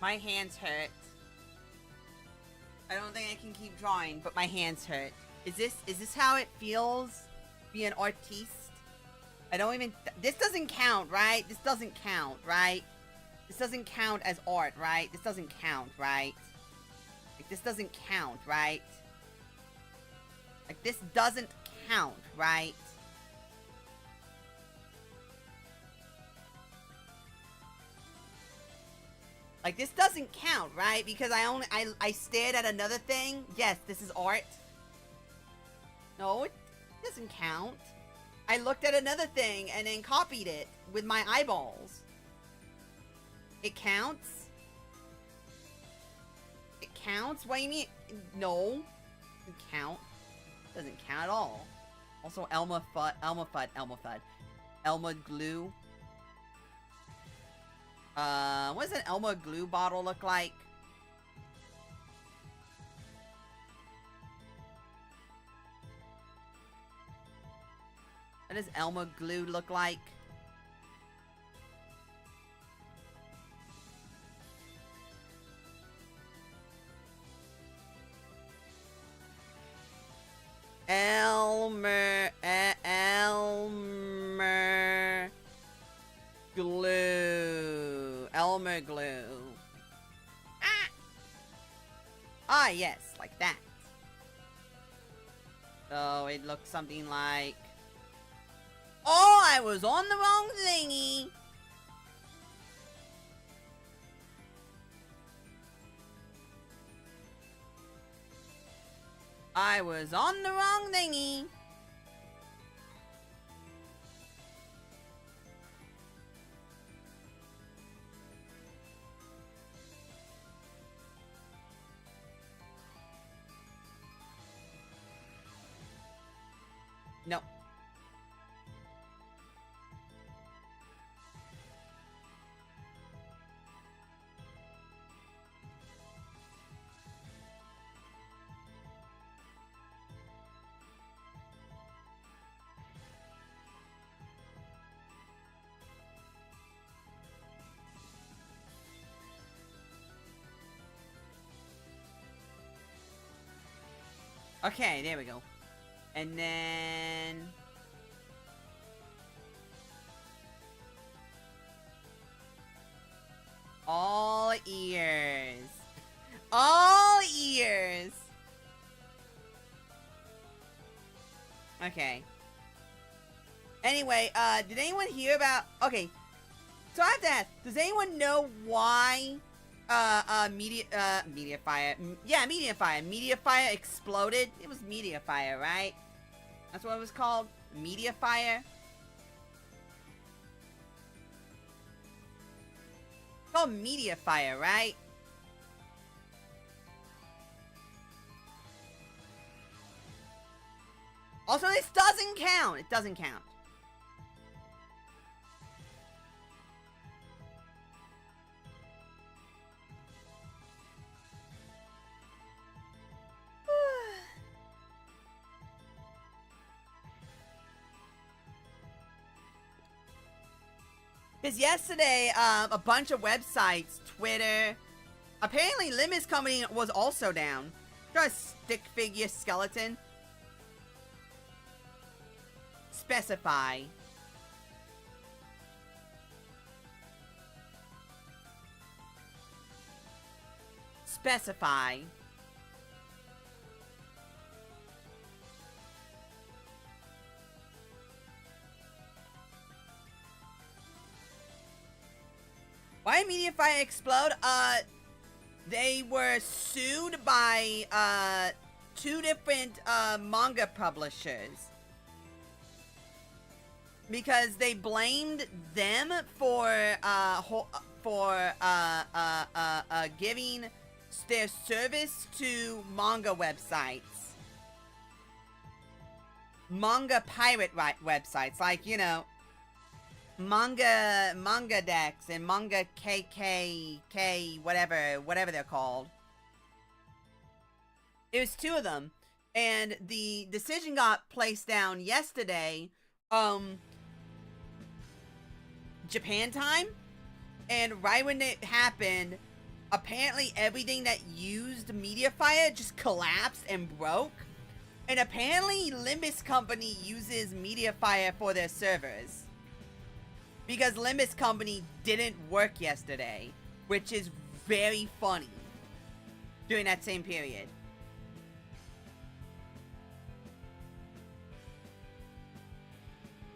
My hands hurt. I don't think I can keep drawing, but my hands hurt. Is this how it feels? Be an artiste? I don't even... This doesn't count, right? This doesn't count, right? This doesn't count as art, right? This doesn't count, right? Like, this doesn't count, right? Like, this doesn't count, right? Like, this doesn't count, right? Because I stared at another thing. Yes, this is art. No, it doesn't count. I looked at another thing and then copied it with my eyeballs. It counts? It counts? What do you mean? No. It doesn't count. It doesn't count at all. Also, Elma glue. What does an Elma glue bottle look like? What does Elma glue look like? Elmer glue. Elmer glue. Ah, yes, like that. So it looks something like... Oh, I was on the wrong thingy. I was on the wrong thingy. No. Okay, there we go. And then... all ears. All ears. Okay. Anyway, did anyone hear about... Okay. So I have to ask, does anyone know why... Mediafire exploded. It was Mediafire, right? That's what it was called? Mediafire? It's called Mediafire, right? Also, this doesn't count. It doesn't count. Because yesterday, a bunch of websites, Twitter, apparently Limit's company was also down. Got a stick figure skeleton. Specify. Specify. Why did Mediafire explode? They were sued by, 2 different, manga publishers. Because they blamed them for, giving their service to manga websites. Manga pirate websites, like, you know, Manga Dex and Manga KKK, whatever they're called. It was 2 of them, and the decision got placed down yesterday, Japan time, and right when it happened, apparently everything that used Mediafire just collapsed and broke. And apparently Limbus Company uses Mediafire for their servers. Because Limbus Company didn't work yesterday, which is very funny during that same period.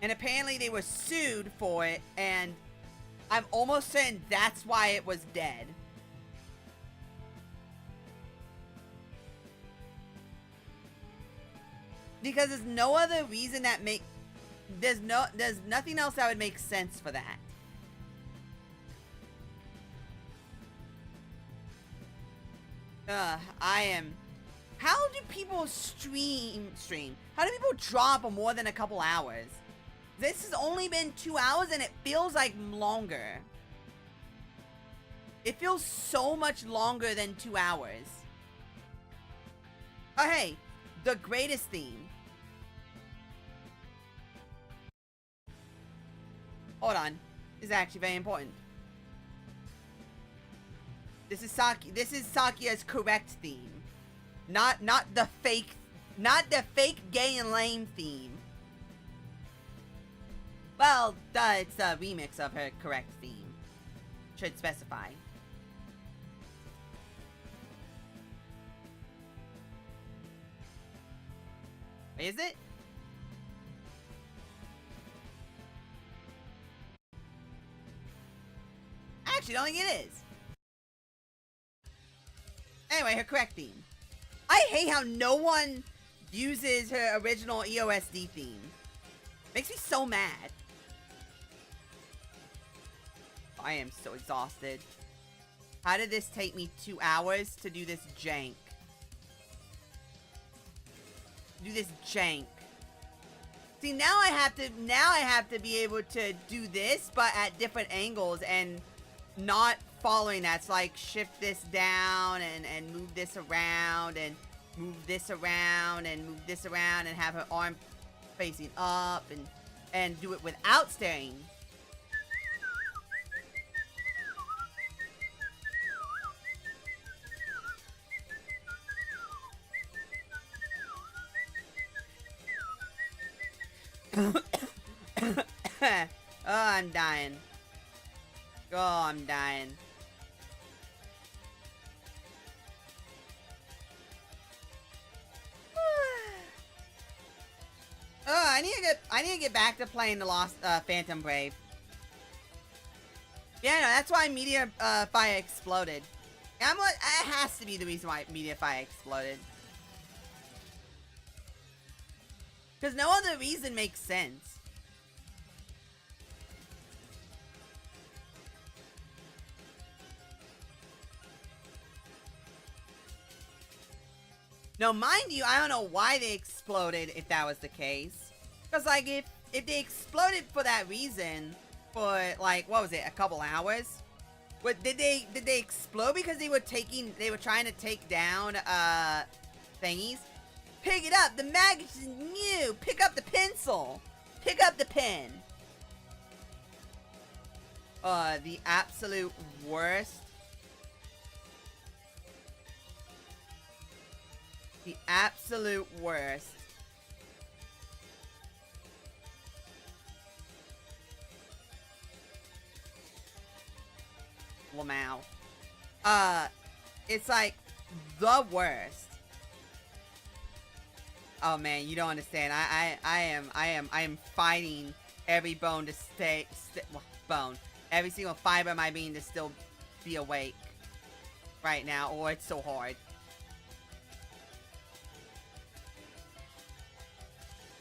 And apparently they were sued for it, and I'm almost certain that's why it was dead. Because there's no other reason that there's nothing else that would make sense for that. How do people stream? How do people drop for more than a couple hours? This has only been 2 hours and it feels like longer. It feels so much longer than 2 hours. Oh hey, the greatest theme. Hold on. This is actually very important. This is Sakia's correct theme. Not the fake gay and lame theme. Well, it's a remix of her correct theme. Should specify. Is it? Actually, I don't think it is. Anyway, her correct theme. I hate how no one uses her original EOSD theme. Makes me so mad. I am so exhausted. How did this take me 2 hours to do this jank? See, now I have to be able to do this, but at different angles and not following that. It's like shift this down and move this around and move this around and move this around and have her arm facing up and do it without staring. Oh, I'm dying. Oh, I'm dying. Oh, I need to get back to playing the Lost Phantom Brave. Yeah, no, that's why Media Fire exploded. It has to be the reason why Media Fire exploded. Because no other reason makes sense. Now, mind you, I don't know why they exploded if that was the case. Because, like, if they exploded for that reason, for, like, what was it, a couple hours? What, did they explode because they were trying to take down, thingies? Pick it up! The magazine is new! Pick up the pencil! Pick up the pen! The absolute worst. The absolute worst. Lamau. It's like the worst. Oh man, you don't understand. I am fighting every bone to every single fiber of my being to still be awake right now, or it's so hard.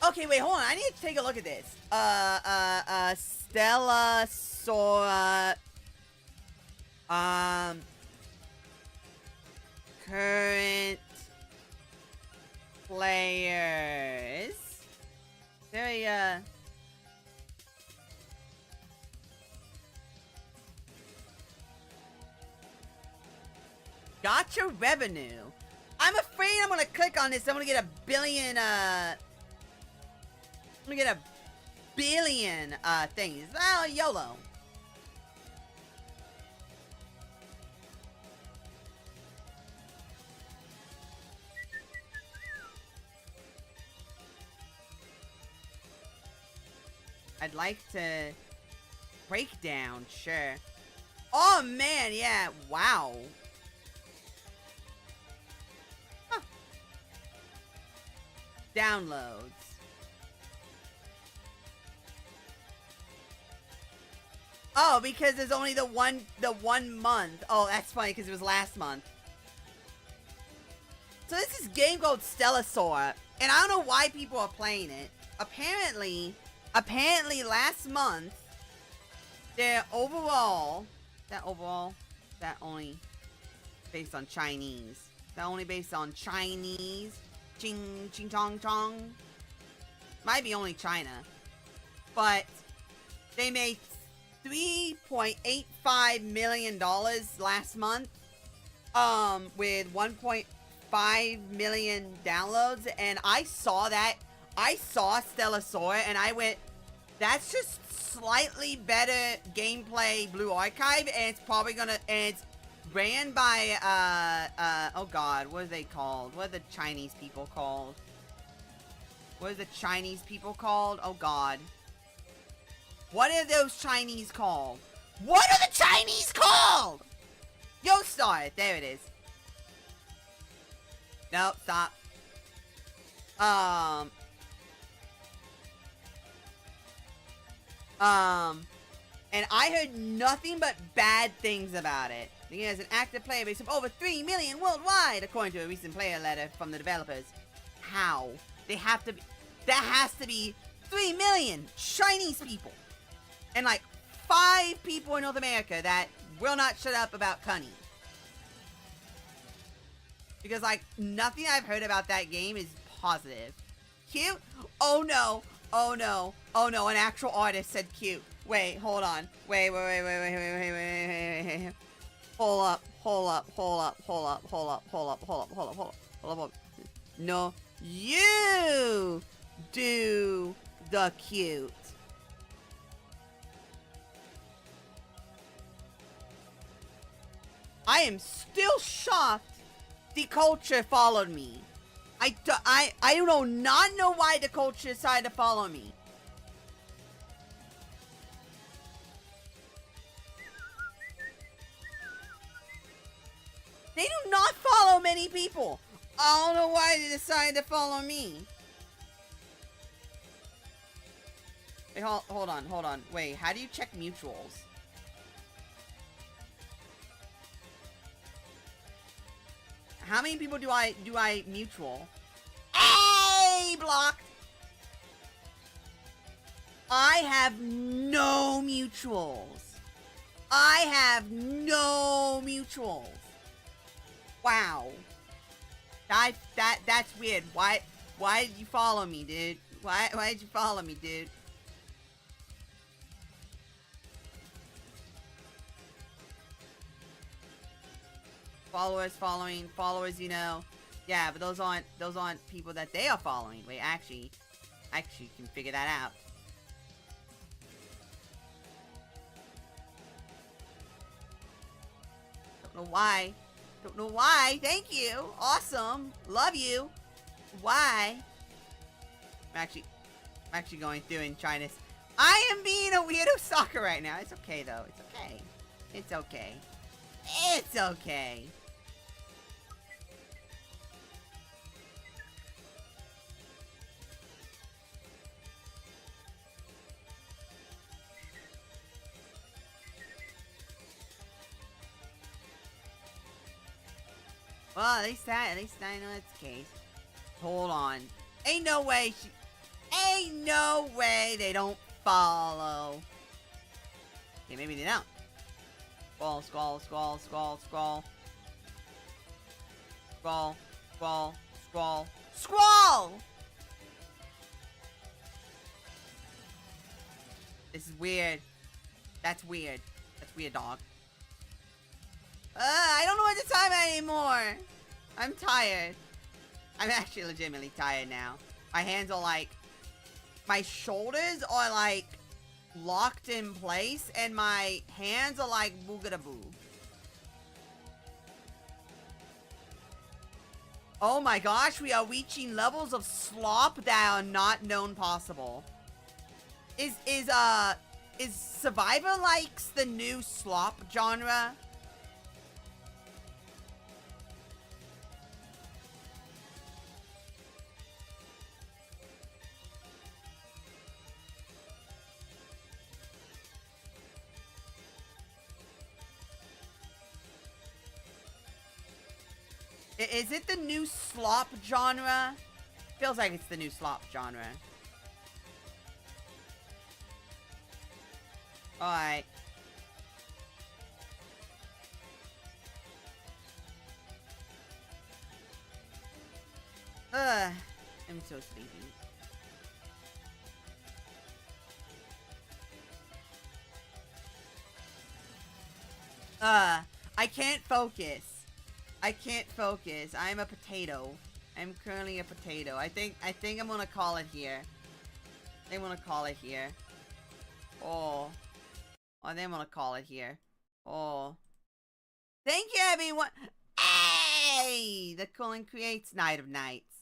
Okay, wait, hold on. I need to take a look at this. Stella Sora. Current players. There, Gotcha revenue. I'm afraid I'm gonna click on this. I'm gonna get a billion, things. Well, YOLO. I'd like to break down, sure. Oh man, yeah, wow. Huh. Downloads. Oh, because there's only the one month. Oh, that's funny because it was last month. So this is a game called Stellasaur, and I don't know why people are playing it. Apparently last month, that only based on Chinese. That only based on Chinese. Ching, ching, chong, chong. Might be only China. But they made $3.85 million last month. With 1.5 million downloads. And I saw that. I saw Stellasaur and I went, that's just slightly better gameplay Blue Archive, and it's probably gonna, and it's ran by, oh god, what are they called? What are the Chinese people called? What are the Chinese people called? Oh god. What are those Chinese called? What are the Chinese called? Yo, start. There it is. Nope, stop. And I heard nothing but bad things about it. The game has an active player base of over 3 million worldwide, according to a recent player letter from the developers. How? They have to be, that has to be 3 million Chinese people. And like 5 people in North America that will not shut up about Cunny. Because like nothing I've heard about that game is positive. Cute? Oh no. Oh no. Oh no, an actual artist said cute. Wait, hold on. Wait. Hold up. No, you do the cute. I am still shocked the culture followed me. I do not know why the culture decided to follow me. They do not follow many people. I don't know why they decided to follow me. Wait, hold on. Wait, how do you check mutuals? How many people do I mutual? Hey, blocked. I have no mutuals. Wow. That's weird. Why did you follow me, dude? Why did you follow me, dude? Followers, you know. Yeah, but those aren't people that they are following. Wait, actually you can figure that out. Don't know why. Thank you. Awesome. Love you. Why? I'm actually going through and trying to. I am being a weirdo stalker right now. It's okay though. It's okay. Well, at least I know that's the case. Hold on. Ain't no way they don't follow. Okay, maybe they don't. Scroll! This is weird. That's weird, dog. I don't know what to time anymore. I'm tired. I'm actually legitimately tired now. My hands are like, my shoulders are like locked in place and my hands are like boogadaboo. Oh my gosh, we are reaching levels of slop that are not known possible. Is Survivor Likes the new slop genre? Is it the new slop genre? Feels like it's the new slop genre. Alright. I'm so sleepy. I can't focus. I can't focus. I'm a potato. I'm currently a potato. I think I'm gonna call it here. I wanna call it here. Oh. I think I'm gonna call it here. Oh. Thank you, everyone. Hey! The cooling creates Night of Nights.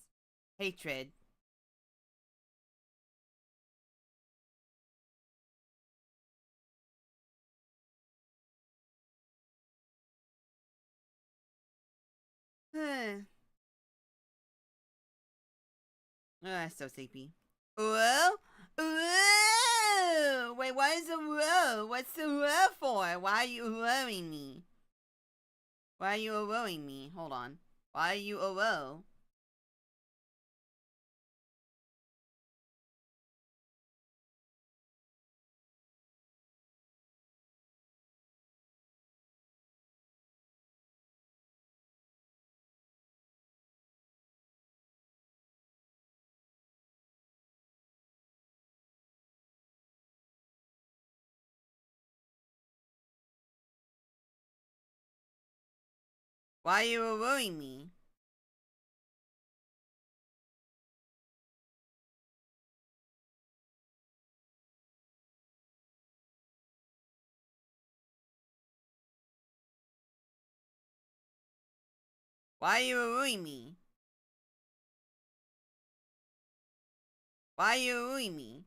Hatred. So sleepy. Whoa? Whoa! Wait, what is a whoa? What's the whoa for? Why are you whoaing me? Why are you whoaing me? Hold on. Why are you whoa? Why are you wooing me? Why are you wooing me? Why are you wooing me?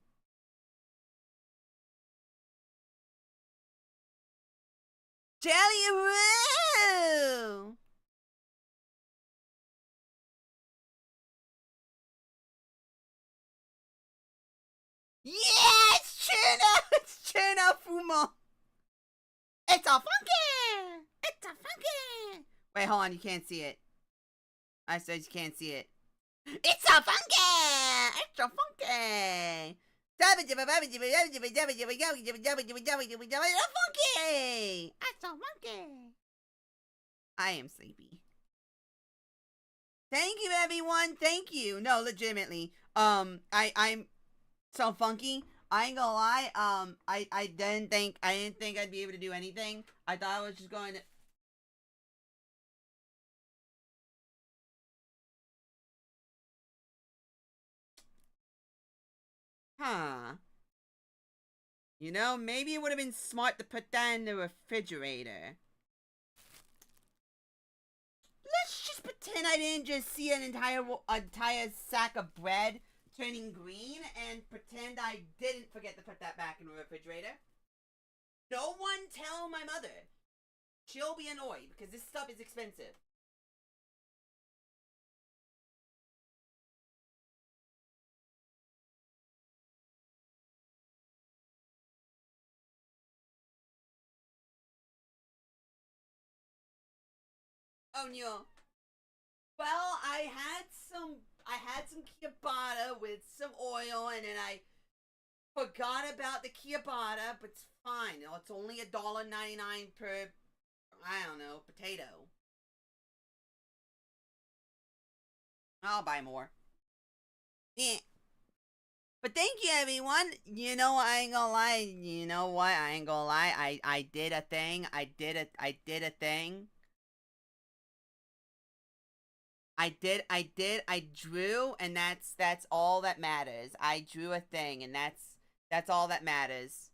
Jelly woo! Yeah, it's Chino! It's Chino Fumo! It's a funky! It's a funky! Wait, hold on, you can't see it. I said you can't see it. It's a funky! It's a funky! Funky! It's a funky! I am sleepy. Thank you, everyone. Thank you. No, legitimately. I'm so funky. I ain't gonna lie. I didn't think I'd be able to do anything. I thought I was just going to. Huh. You know, maybe it would have been smart to put that in the refrigerator. Let's just pretend I didn't just see an entire sack of bread turning green and pretend I didn't forget to put that back in the refrigerator. No one tell my mother. She'll be annoyed because this stuff is expensive. Oh no. Well, I had some ciabatta with some oil, and then I forgot about the ciabatta, but it's fine. It's only $1.99 per, I don't know, potato. I'll buy more. Yeah. But thank you, everyone. You know, I ain't gonna lie. You know what? I ain't gonna lie. I did a thing. I did a thing. I drew, and that's all that matters. I drew a thing, and that's all that matters.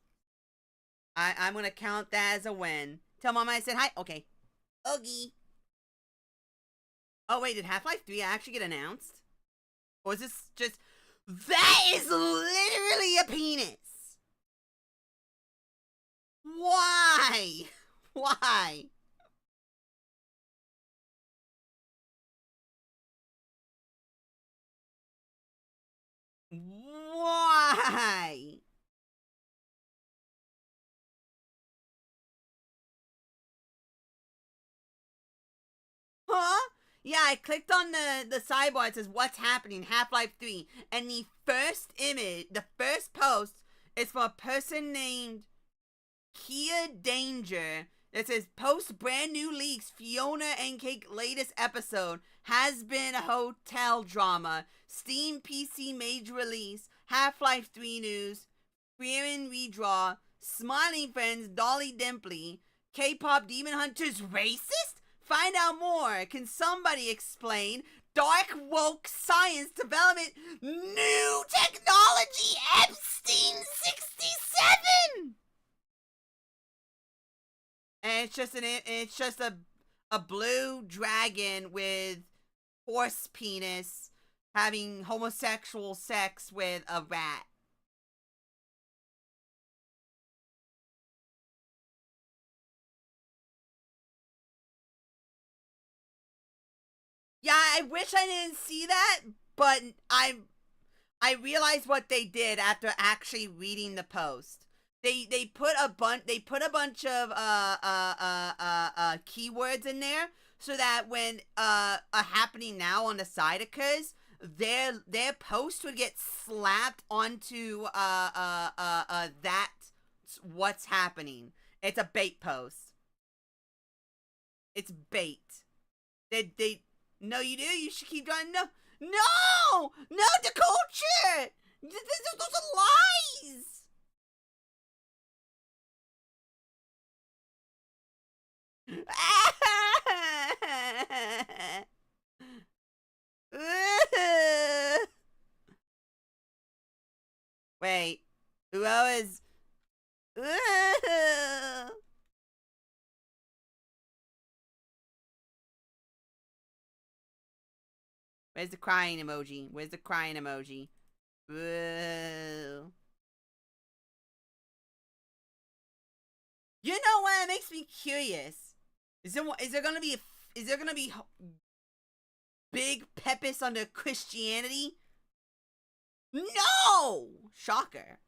I'm gonna count that as a win. Tell Mama I said hi. Okay. Oogie. Oh wait, did Half-Life 3 actually get announced? Or is this just... That is literally a penis! Why? Why? Why? Huh? Yeah, I clicked on the sidebar. It says what's happening, Half-Life 3, and the first image, the first post is for a person named Kia Danger. It says post brand new leaks. Fiona and Cake latest episode has been a hotel drama. Steam PC major release. Half-Life 3 news. Fearing redraw. Smiling friends. Dolly Dimpley. K-pop Demon Hunters racist? Find out more. Can somebody explain? Dark woke science development. New technology. Epstein 67. And it's just a blue dragon with horse penis having homosexual sex with a rat. Yeah, I wish I didn't see that, but I realized what they did after actually reading the post. They put a bunch of keywords in there so that when a happening now on the side occurs, their post would get slapped onto that's what's happening. It's a bait post. It's bait. They no, you do. You should keep trying. No, no, the culture. Those are lies. Wait, who is? Where's the crying emoji? Where's the crying emoji? Boo. You know what? It makes me curious. Is there gonna be big pepis under Christianity? No! Shocker.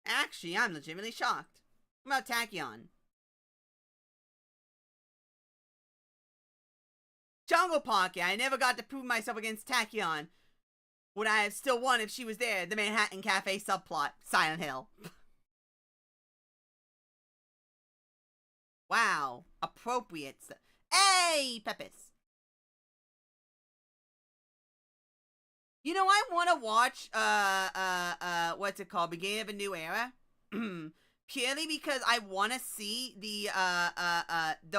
Actually, I'm legitimately shocked. What about Tachyon? Jungle Pocket. I never got to prove myself against Tachyon. Would I have still won if she was there? The Manhattan Cafe subplot. Silent Hill. Wow. Appropriate. Hey, Pepis. You know, I want to watch, what's it called? Beginning of a New Era. Purely because I want to see the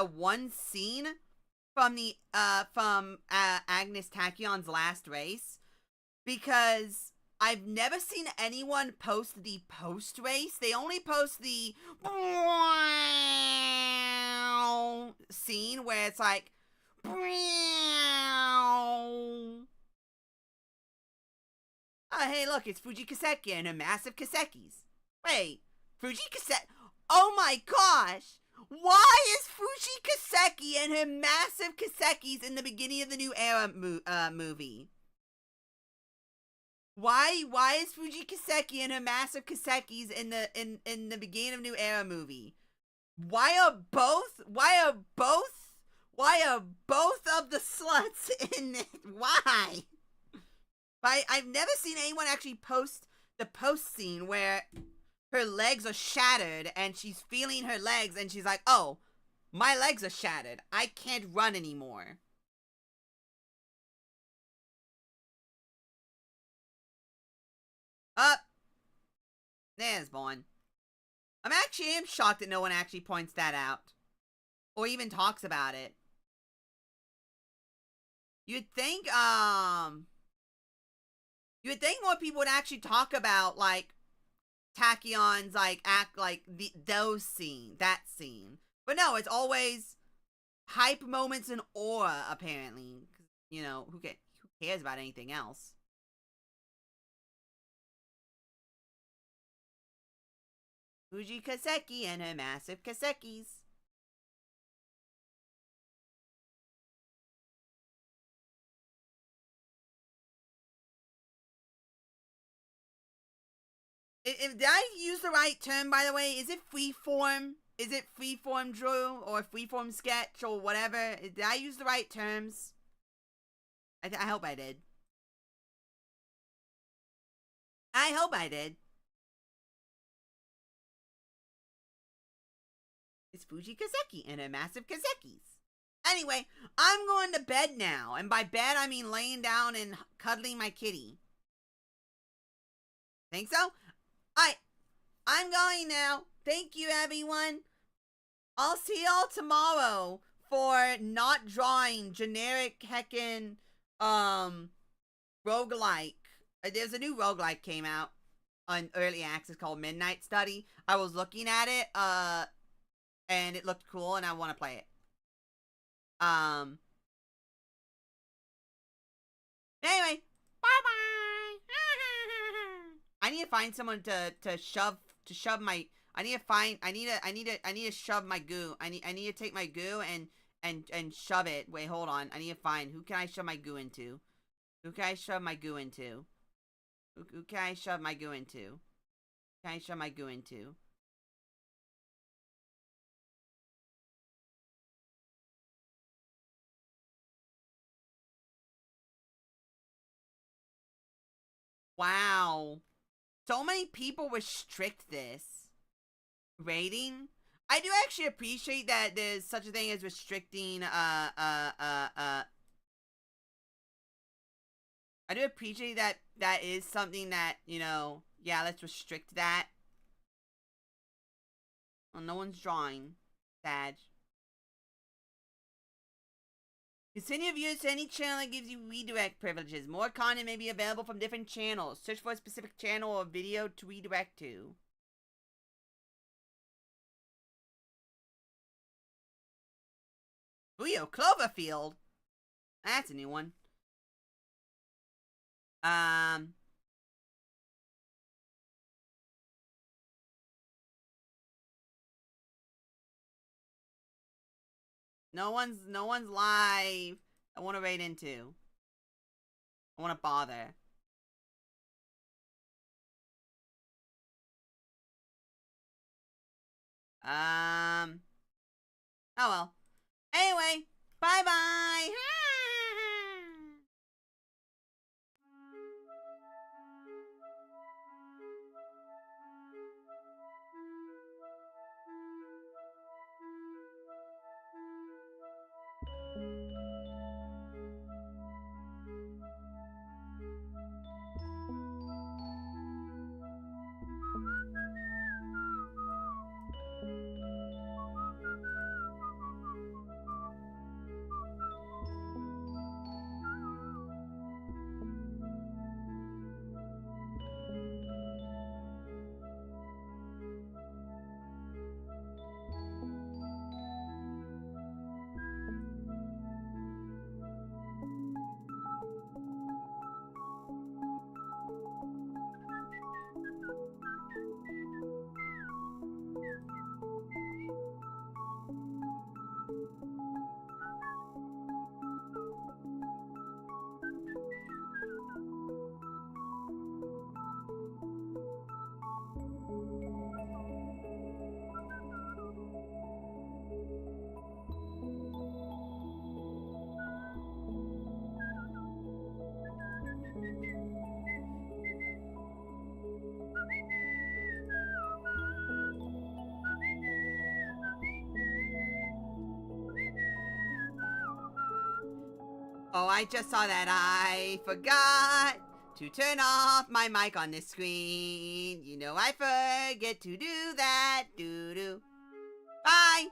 one scene from Agnes Tachyon's last race. Because I've never seen anyone post the post race. They only post the scene where it's like, oh, hey, look, it's Fuji Kaseki and her massive Kasekis. Wait, Fuji Kaseki? Oh my gosh! Why is Fuji Kaseki and her massive Kasekis in the beginning of the New Era movie? Why is Fuji Kaseki and her massive Kasekis in the beginning of New Era movie? Why are both of the sluts in it? Why? I've never seen anyone actually post the post scene where her legs are shattered and she's feeling her legs and she's like, oh, my legs are shattered. I can't run anymore. Up. There's one. I am shocked that no one actually points that out. Or even talks about it. You'd think more people would actually talk about, like, Tachyon's, like, act, like, that scene. But no, it's always hype moments and aura, apparently. You know, who cares about anything else? Fuji Kaseki and her massive Kasekis. Did I use the right term, by the way? Is it freeform? Is it freeform Drew or freeform sketch or whatever? Did I use the right terms? I hope I did. I hope I did. It's Fuji Kazeki and her massive Kazekis. Anyway, I'm going to bed now. And by bed, I mean laying down and cuddling my kitty. Think so? I'm going now. Thank you, everyone. I'll see y'all tomorrow for not drawing generic heckin' roguelike. There's a new roguelike came out on early access called Midnight Study. I was looking at it, and it looked cool, and I want to play it. Anyway, bye bye. I need to find someone to shove my. I need to shove my goo. I need to take my goo and shove it. Wait, hold on. I need to find who can I shove my goo into. Who can I shove my goo into? Who can I shove my goo into? Can I shove my goo into? Wow. So many people restrict this rating. I do actually appreciate that there's such a thing as restricting I do appreciate that that is something that, you know, yeah, let's restrict that. Well, no one's drawing. Sad. Continue views to any channel that gives you redirect privileges. More content may be available from different channels. Search for a specific channel or video to redirect to. Booyah, Cloverfield. That's a new one. No one's live. I want to raid into. I want to bother. Oh well. Anyway, bye bye. Oh, I just saw that I forgot to turn off my mic on this screen. You know I forget to do that. Doo-doo. Bye.